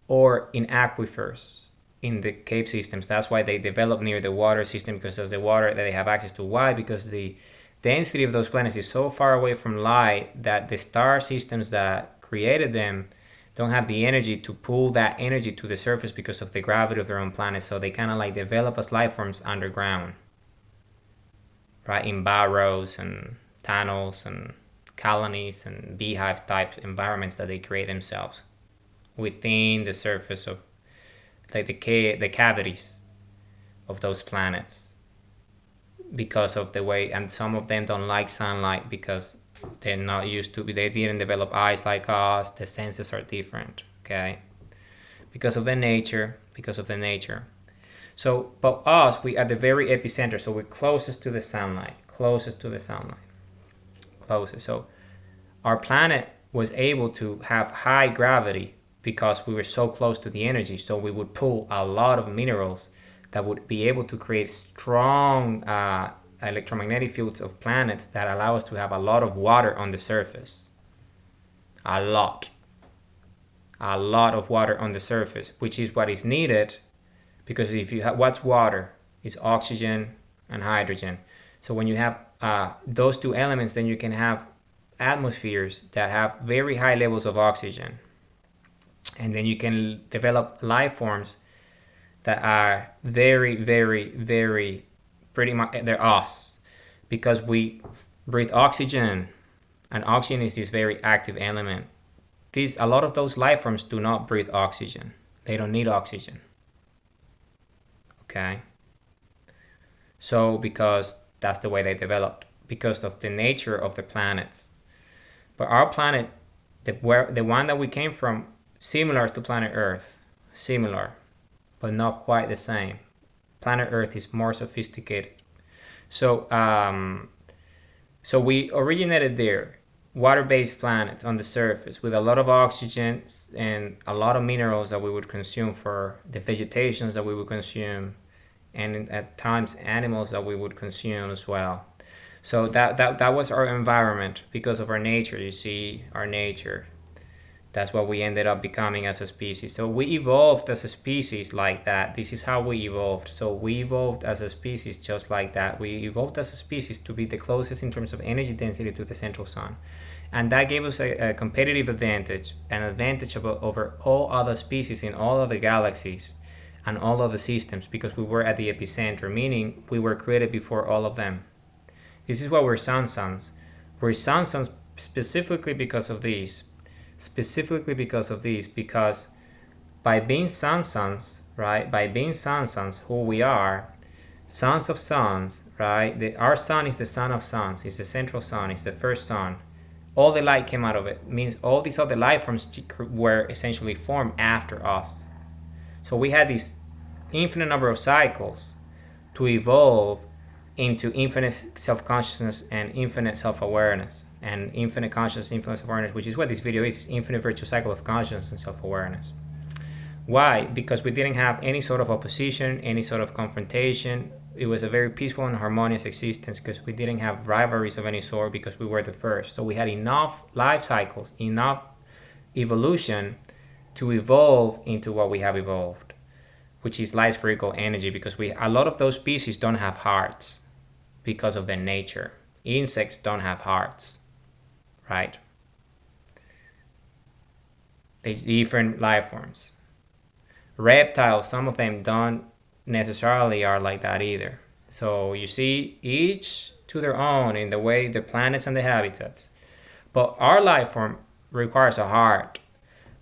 or in aquifers in the cave systems. That's why they develop near the water system, because that's the water that they have access to. Why? Because the density of those planets is so far away from light that the star systems that created them don't have the energy to pull that energy to the surface because of the gravity of their own planet. So they kind of like develop as life forms underground, right? In burrows and tunnels and colonies and beehive type environments that they create themselves within the surface of like the cavities of those planets, because of the way. And some of them don't like sunlight because they're not used to, they didn't develop eyes like us. The senses are different, okay, because of the nature. So but us, we are the very epicenter, so we're closest to the sunlight. So our planet was able to have high gravity because we were so close to the energy. So we would pull a lot of minerals that would be able to create strong electromagnetic fields of planets that allow us to have a lot of water on the surface. A lot of water on the surface, which is what is needed, because if you have, what's water? It's oxygen and hydrogen. So when you have those two elements, then you can have atmospheres that have very high levels of oxygen, and then you can develop life forms that are very, very, very, pretty much, they're us, because we breathe oxygen, and oxygen is this very active element. A lot of those life forms do not breathe oxygen. They don't need oxygen, okay? So because that's the way they developed, because of the nature of the planets. But our planet, the one that we came from, similar to planet Earth, similar, but not quite the same. Planet Earth is more sophisticated. So we originated there, water-based planets on the surface with a lot of oxygen and a lot of minerals that we would consume for the vegetations that we would consume, and at times animals that we would consume as well. So that was our environment because of our nature. You see, our nature. That's what we ended up becoming as a species. So we evolved as a species like that. This is how we evolved. So we evolved as a species just like that. We evolved as a species to be the closest in terms of energy density to the central sun. And that gave us a competitive advantage, an advantage over all other species in all of the galaxies and all of the systems, because we were at the epicenter, meaning we were created before all of them. This is why we're sun suns. We're sun suns specifically because of these. Because by being sun suns, right? By being sun suns, who we are, sons of suns, right? Our sun is the sun of suns. It's the central sun. It's the first sun. All the light came out of it. Means all these other life forms were essentially formed after us. So we had this infinite number of cycles to evolve into infinite self-consciousness and infinite self-awareness, and infinite consciousness, infinite self-awareness, which is what this video is infinite virtual cycle of consciousness and self-awareness. Why? Because we didn't have any sort of opposition, any sort of confrontation. It was a very peaceful and harmonious existence because we didn't have rivalries of any sort, because we were the first. So we had enough life cycles, enough evolution to evolve into what we have evolved, which is light spherical energy, because a lot of those species don't have hearts because of their nature. Insects don't have hearts, right? They're different life forms. Reptiles, some of them don't necessarily are like that either. So you see, each to their own in the way the planets and the habitats. But our life form requires a heart,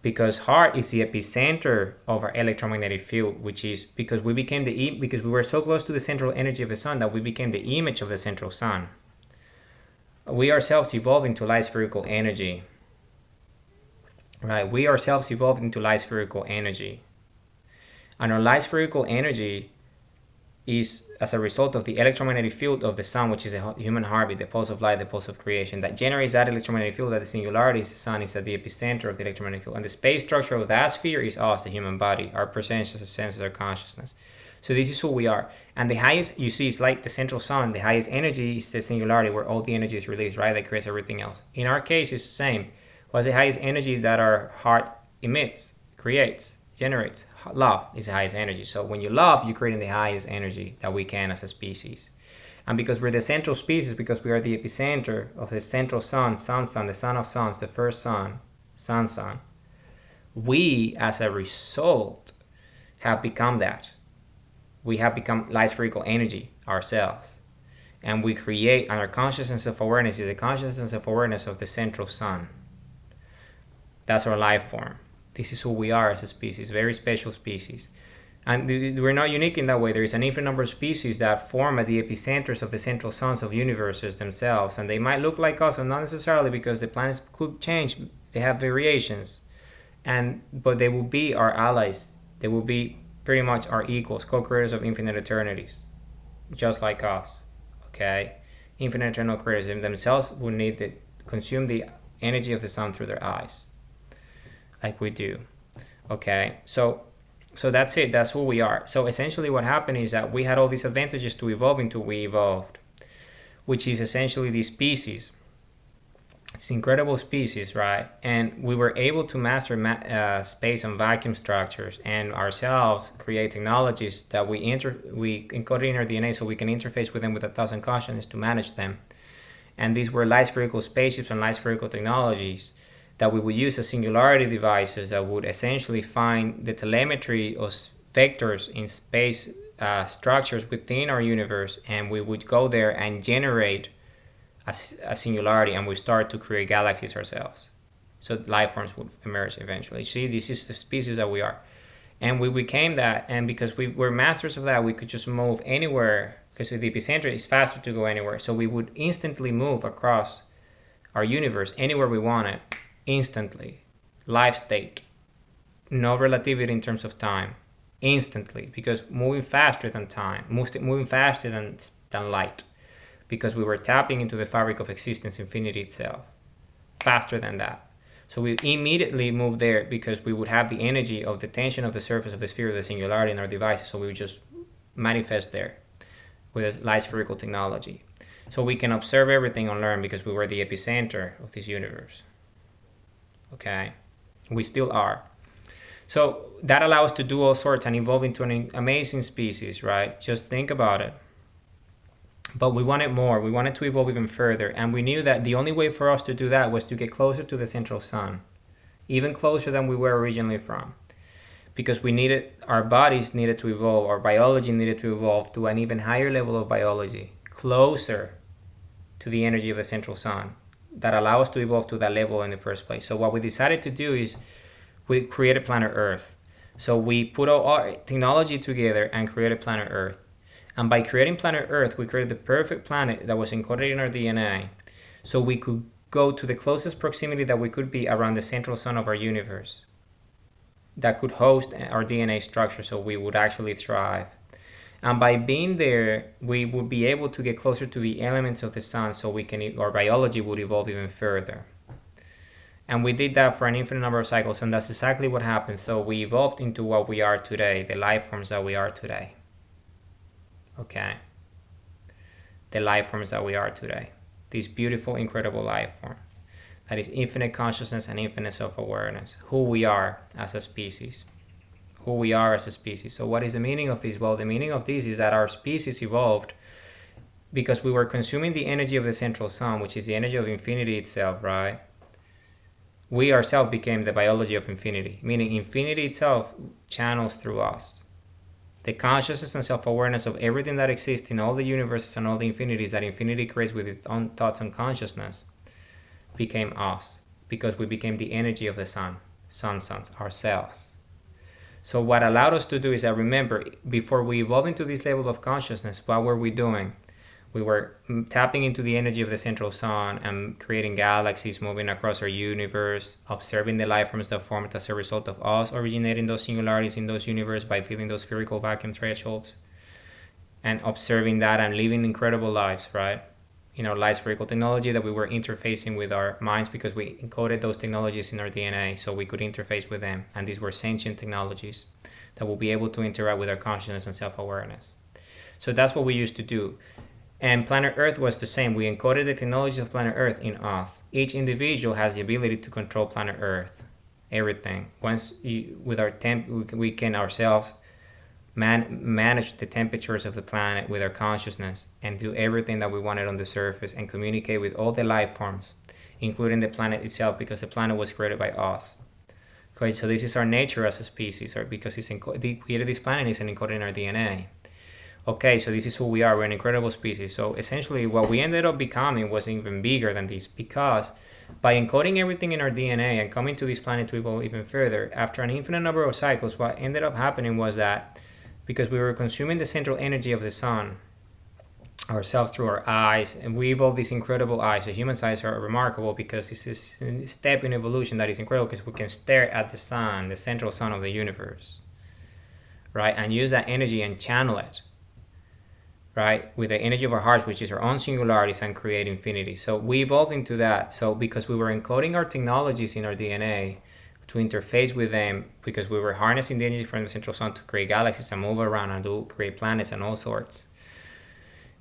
because heart is the epicenter of our electromagnetic field, which is because because we were so close to the central energy of the sun that we became the image of the central sun. We ourselves evolved into light spherical energy, right? We ourselves evolved into light spherical energy, and our light spherical energy is as a result of the electromagnetic field of the sun, which is a human heartbeat, the pulse of light, the pulse of creation, that generates that electromagnetic field. That the singularity is the sun, is at the epicenter of the electromagnetic field, and the space structure of that sphere is us, the human body, our perceptions, our senses, our consciousness. So this is who we are. And the highest, you see, is like the central sun. The highest energy is the singularity, where all the energy is released, right? That creates everything else. In our case, it's the same. What's the highest energy that our heart emits, creates, generates? Love is the highest energy. So when you love, you're creating the highest energy that we can as a species. And because we're the central species, because we are the epicenter of the central sun, sun, the son of suns, the first sun, sun, we, as a result, have become that. We have become light spherical energy ourselves. And we create, and our consciousness of awareness is the consciousness of awareness of the central sun. That's our life form. This is who we are as a species, very special species. And we're not unique in that way. There is an infinite number of species that form at the epicenters of the central suns of universes themselves. And they might look like us, and not necessarily, because the planets could change. They have variations. But they will be our allies. They will be pretty much our equals, co-creators of infinite eternities, just like us. Okay? Infinite eternal creators themselves will need to consume the energy of the sun through their eyes, like we do. Okay? So that's it. That's who we are. So essentially what happened is that we had all these advantages to evolve into we evolved, which is essentially the species. It's incredible species, right? And we were able to master space and vacuum structures, and ourselves create technologies that we encoded in our DNA, so we can interface with them with 1,000 consciousness to manage them. And these were light spherical spaceships and light spherical technologies that we would use as singularity devices that would essentially find the telemetry of vectors in space structures within our universe, and we would go there and generate a singularity, and we start to create galaxies ourselves. So life forms would emerge eventually. See, this is the species that we are. And we became that, and because we were masters of that, we could just move anywhere, because the epicenter is faster to go anywhere. So we would instantly move across our universe anywhere we wanted, instantly. Life state. No relativity in terms of time. Instantly, because moving faster than time, moving faster than light. Because we were tapping into the fabric of existence, infinity itself, faster than that. So we immediately moved there, because we would have the energy of the tension of the surface of the sphere of the singularity in our devices. So we would just manifest there with a light spherical technology. So we can observe everything and learn, because we were the epicenter of this universe. Okay? We still are. So that allows us to do all sorts and evolve into an amazing species, right? Just think about it. But we wanted more. We wanted to evolve even further. And we knew that the only way for us to do that was to get closer to the central sun, even closer than we were originally from. Because our bodies needed to evolve, our biology needed to evolve to an even higher level of biology, closer to the energy of the central sun, that allow us to evolve to that level in the first place. So what we decided to do is we created planet Earth. So we put all our technology together and created planet Earth. And by creating planet Earth, we created the perfect planet that was encoded in our DNA, so we could go to the closest proximity that we could be around the central sun of our universe that could host our DNA structure, so we would actually thrive. And by being there, we would be able to get closer to the elements of the sun, so our biology would evolve even further. And we did that for an infinite number of cycles, and that's exactly what happened. So we evolved into what we are today, the life forms that we are today. Okay, the life forms that we are today. This beautiful, incredible life form that is infinite consciousness and infinite self-awareness. Who we are as a species. Who we are as a species. So what is the meaning of this? Well, the meaning of this is that our species evolved because we were consuming the energy of the central sun, which is the energy of infinity itself, right? We ourselves became the biology of infinity, meaning infinity itself channels through us. The consciousness and self-awareness of everything that exists in all the universes and all the infinities that infinity creates with its own thoughts and consciousness became us, because we became the energy of the sun. sons, ourselves. So what allowed us to do is that, remember, before we evolved into this level of consciousness, what were we doing? We were tapping into the energy of the central sun and creating galaxies moving across our universe, observing the life forms that formed as a result of us originating those singularities in those universes by feeling those spherical vacuum thresholds, and observing that and living incredible lives, right? In our light spherical technology that we were interfacing with our minds because we encoded those technologies in our DNA so we could interface with them. And these were sentient technologies that will be able to interact with our consciousness and self-awareness. So that's what we used to do. And planet Earth was the same. We encoded the technologies of planet Earth in us. Each individual has the ability to control planet Earth, everything. With our we can ourselves manage the temperatures of the planet with our consciousness and do everything that we wanted on the surface and communicate with all the life forms, including the planet itself, because the planet was created by us. Okay, so this is our nature as a species, or because it's created this planet is encoded in our DNA. Okay, so this is who we are. We're an incredible species. So essentially what we ended up becoming was even bigger than this, because by encoding everything in our DNA and coming to this planet to evolve even further, after an infinite number of cycles, what ended up happening was that because we were consuming the central energy of the sun ourselves through our eyes, and we evolved these incredible eyes. The human eyes are remarkable because this is a step in evolution that is incredible, because we can stare at the sun, the central sun of the universe, right? And use that energy and channel it, right? With the energy of our hearts, which is our own singularities, and create infinity. So we evolved into that. So because we were encoding our technologies in our DNA, to interface with them, because we were harnessing the energy from the central sun to create galaxies and move around and create planets and all sorts.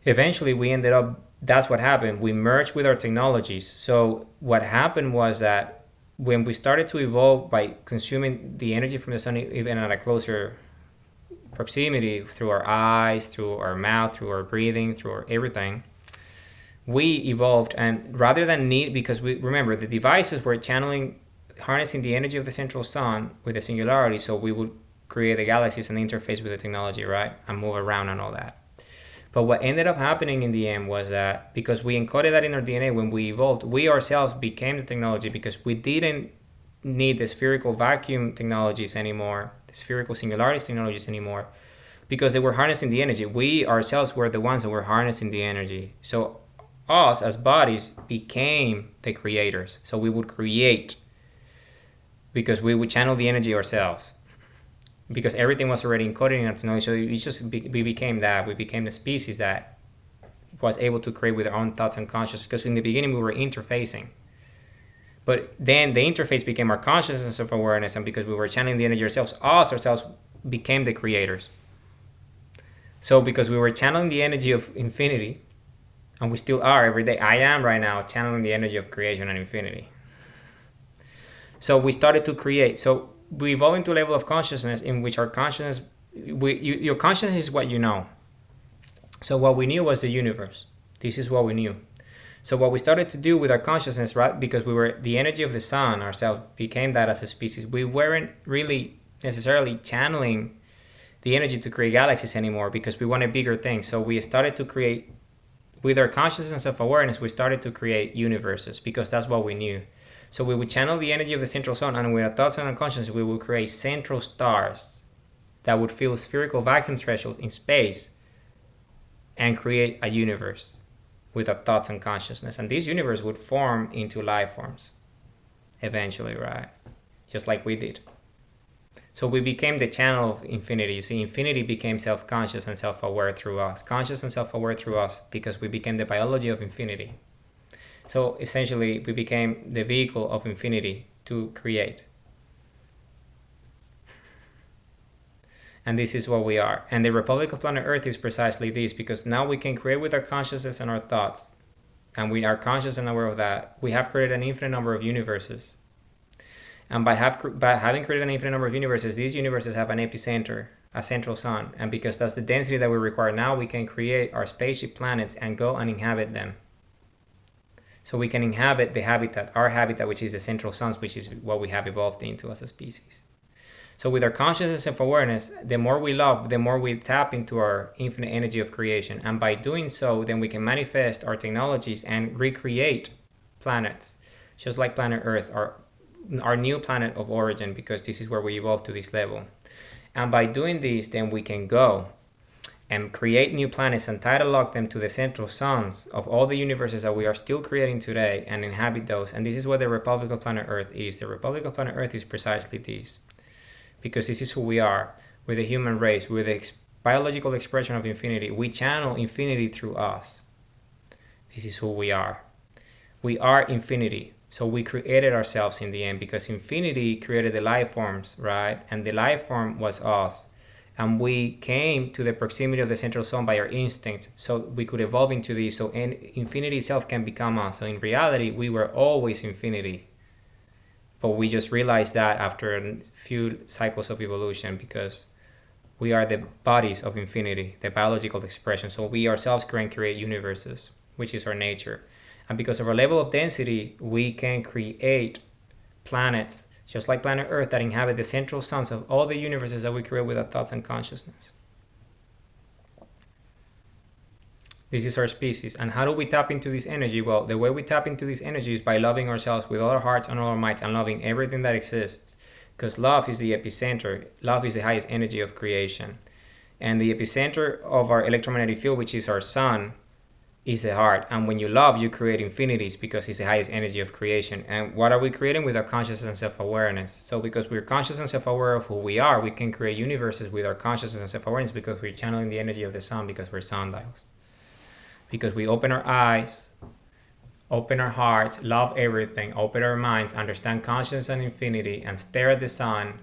Eventually, we ended up, that's what happened. We merged with our technologies. So what happened was that when we started to evolve by consuming the energy from the sun, even at a closer proximity, through our eyes, through our mouth, through our breathing, through our everything, we evolved. And rather than because we remember the devices were harnessing the energy of the central sun with the singularity, so we would create the galaxies and interface with the technology, right, and move around and all that. But what ended up happening in the end was that because we encoded that in our DNA, when we evolved, we ourselves became the technology, because we didn't need the spherical vacuum technologies anymore, the spherical singularities technologies anymore, because they were harnessing the energy. We ourselves were the ones that were harnessing the energy. So us as bodies became the creators. So we would create, because we would channel the energy ourselves, because everything was already encoded in our technology. So we became that. We became the species that was able to create with our own thoughts and consciousness, because in the beginning we were interfacing. But then the interface became our consciousness of awareness, and because we were channeling the energy ourselves became the creators. So because we were channeling the energy of infinity, and we still are every day, I am right now channeling the energy of creation and infinity. So we started to create. So we evolved into a level of consciousness in which our consciousness, your consciousness is what you know. So what we knew was the universe. This is what we knew. So what we started to do with our consciousness, right, because we were the energy of the sun ourselves, became that as a species. We weren't really necessarily channeling the energy to create galaxies anymore, because we wanted bigger things. So we started to create, with our consciousness of awareness, we started to create universes, because that's what we knew. So we would channel the energy of the central sun, and with our thoughts and unconscious, we would create central stars that would fill spherical vacuum thresholds in space and create a universe with our thoughts and consciousness. And this universe would form into life forms eventually, right? Just like we did. So we became the channel of infinity. You see, infinity became self-conscious and self-aware through us. Conscious and self-aware through us, because we became the biology of infinity. So essentially, we became the vehicle of infinity to create. And this is what we are. And the Republic of Planet Earth is precisely this, because now we can create with our consciousness and our thoughts. And we are conscious and aware of that. We have created an infinite number of universes. And by having created an infinite number of universes, these universes have an epicenter, a central sun. And because that's the density that we require now, we can create our spaceship planets and go and inhabit them. So we can inhabit the habitat, our habitat, which is the central suns, which is what we have evolved into as a species. So with our consciousness and awareness, the more we love, the more we tap into our infinite energy of creation. And by doing so, then we can manifest our technologies and recreate planets, just like planet Earth, our our new planet of origin, because this is where we evolved to this level. And by doing this, then we can go and create new planets and tidal lock them to the central suns of all the universes that we are still creating today and inhabit those. And this is what the Republic of Planet Earth is. The Republic of Planet Earth is precisely this, because this is who we are. We're the human race. We're the biological expression of infinity. We channel infinity through us. This is who we are. We are infinity. So we created ourselves in the end, because infinity created the life forms, right? And the life form was us. And we came to the proximity of the central sun by our instincts, so we could evolve into this, so infinity itself can become us. So in reality, we were always infinity. But we just realized that after a few cycles of evolution, because we are the bodies of infinity, the biological expression. So we ourselves can create universes, which is our nature. And because of our level of density, we can create planets, just like planet Earth, that inhabit the central suns of all the universes that we create with our thoughts and consciousness. This is our species. And how do we tap into this energy? Well, the way we tap into this energy is by loving ourselves with all our hearts and all our mights, and loving everything that exists. Because love is the epicenter. Love is the highest energy of creation. And the epicenter of our electromagnetic field, which is our sun, is the heart. And when you love, you create infinities, because it's the highest energy of creation. And what are we creating? With our consciousness and self-awareness. So because we're conscious and self-aware of who we are, we can create universes with our consciousness and self-awareness, because we're channeling the energy of the sun, because we're sundials. Because we open our eyes, open our hearts, love everything, open our minds, understand consciousness and infinity, and stare at the sun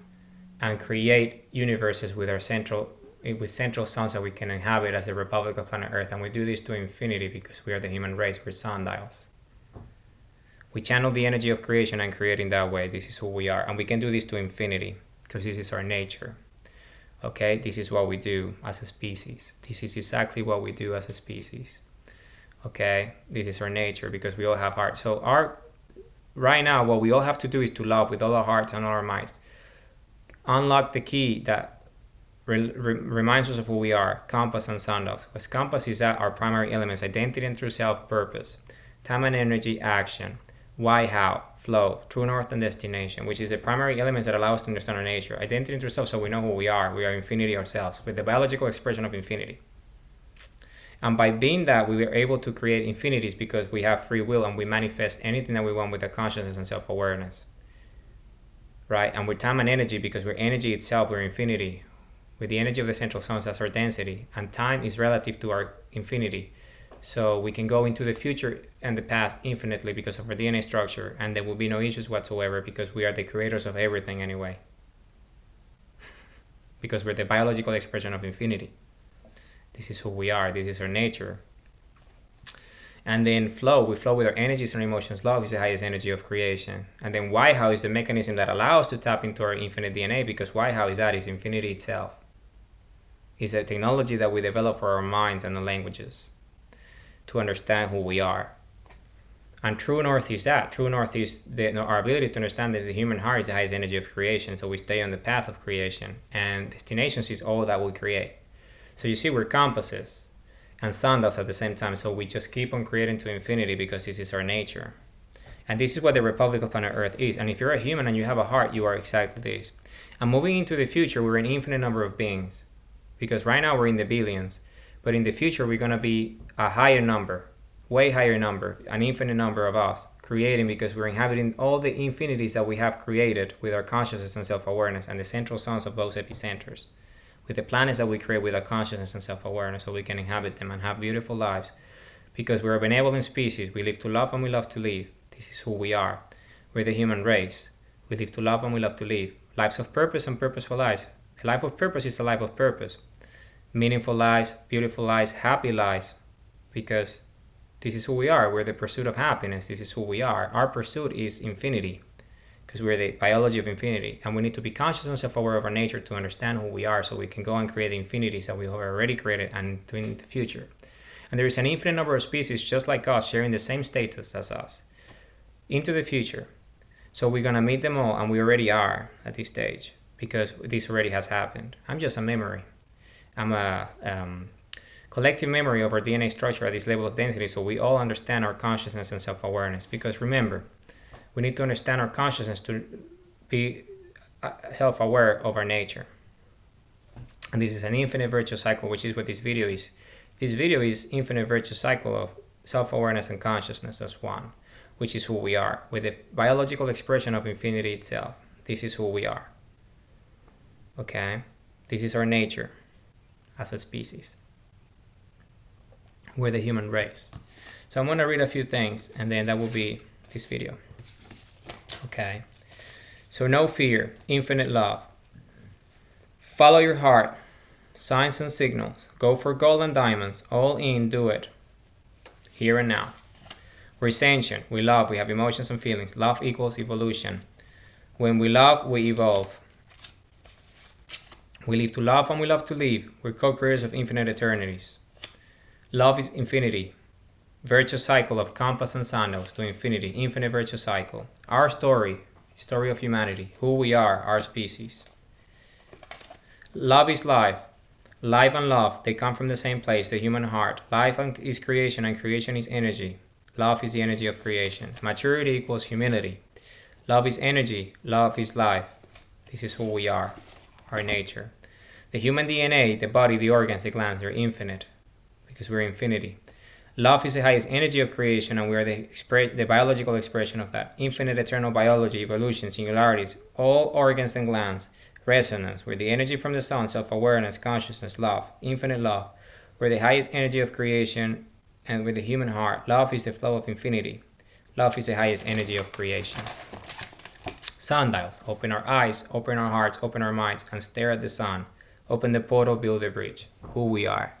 and create universes with our central suns that we can inhabit as the Republic of Planet Earth. And we do this to infinity, because we are the human race. We're sundials. We channel the energy of creation and create in that way. This is who we are. And we can do this to infinity, because this is our nature. Okay? This is what we do as a species. This is exactly what we do as a species. Okay? This is our nature, because we all have hearts. So right now, what we all have to do is to love with all our hearts and all our minds. Unlock the key that reminds us of who we are, compass and sundials. Because compass is that our primary elements: identity and true self, purpose, time and energy, action, why, how, flow, true north and destination, which is the primary elements that allow us to understand our nature. Identity and true self, so we know who we are. We are infinity ourselves, with the biological expression of infinity. And by being that, we are able to create infinities, because we have free will and we manifest anything that we want with the consciousness and self-awareness. Right? And with time and energy, because we're energy itself, we're infinity. With the energy of the central suns as our density, and time is relative to our infinity. So we can go into the future and the past infinitely, because of our DNA structure, and there will be no issues whatsoever, because we are the creators of everything anyway. Because we're the biological expression of infinity. This is who we are. This is our nature. And then flow. We flow with our energies and emotions. Love is the highest energy of creation. And then why, how is the mechanism that allows us to tap into our infinite DNA, because why, how is that? Is infinity itself. It's a technology that we develop for our minds and the languages to understand who we are. And true north is that. True north is our ability to understand that the human heart is the highest energy of creation, so we stay on the path of creation. And destinations is all that we create. So you see, we're compasses and sundials at the same time, so we just keep on creating to infinity, because this is our nature. And this is what the Republic of Planet Earth is. And if you're a human and you have a heart, you are exactly this. And moving into the future, we're an infinite number of beings. Because right now we're in the billions, but in the future we're going to be a higher number, way higher number, an infinite number of us creating, because we're inhabiting all the infinities that we have created with our consciousness and self-awareness, and the central suns of those epicenters, with the planets that we create with our consciousness and self-awareness, so we can inhabit them and have beautiful lives, because we're a benevolent species. We live to love and we love to live. This is who we are. We're the human race. We live to love and we love to live. Lives of purpose and purposeful lives. A life of purpose is a life of purpose. Meaningful lives, beautiful lives, happy lives, because this is who we are. We're the pursuit of happiness. This is who we are. Our pursuit is infinity, because we're the biology of infinity, and we need to be conscious and self-aware of our nature to understand who we are, so we can go and create the infinities that we have already created and in the future. And there is an infinite number of species just like us, sharing the same status as us into the future. So we're going to meet them all, and we already are at this stage, because this already has happened. I'm just a memory. I'm a collective memory of our DNA structure at this level of density, so we all understand our consciousness and self-awareness. Because remember, We need to understand our consciousness to be self-aware of our nature. And this is an infinite virtuous cycle, which is what this video is. This video is infinite virtuous cycle of self-awareness and consciousness as one, which is who we are, with the biological expression of infinity itself. This is who we are. Okay? This is our nature as a species. We're the human race. So I'm going to read a few things, and then that will be this video. Okay? So no fear, infinite love. Follow your heart. Signs and signals. Go for gold and diamonds. All in, do it. Here and now. We're sentient. We love. We have emotions and feelings. Love equals evolution. When we love, we evolve. We live to love and we love to live. We're co-creators of infinite eternities. Love is infinity. Virtuous cycle of compass and sundials to infinity. Infinite virtuous cycle. Our story. Story of humanity. Who we are. Our species. Love is life. Life and love, they come from the same place, the human heart. Life is creation and creation is energy. Love is the energy of creation. Maturity equals humility. Love is energy. Love is life. This is who we are, our nature. The human DNA, the body, the organs, the glands, they're infinite because we're infinity. Love is the highest energy of creation and we are the biological expression of that. Infinite eternal biology, evolution, singularities, all organs and glands. Resonance, we're the energy from the sun, self-awareness, consciousness, love, infinite love. We're the highest energy of creation and with the human heart. Love is the flow of infinity. Love is the highest energy of creation. Sundials, open our eyes, open our hearts, open our minds, and stare at the sun. Open the portal, build the bridge. Who we are.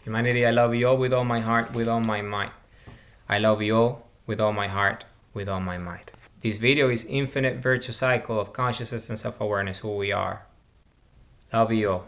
Humanity, I love you all with all my heart, with all my might. I love you all with all my heart, with all my might. This video is infinite virtuous cycle of consciousness and self-awareness, who we are. Love you all.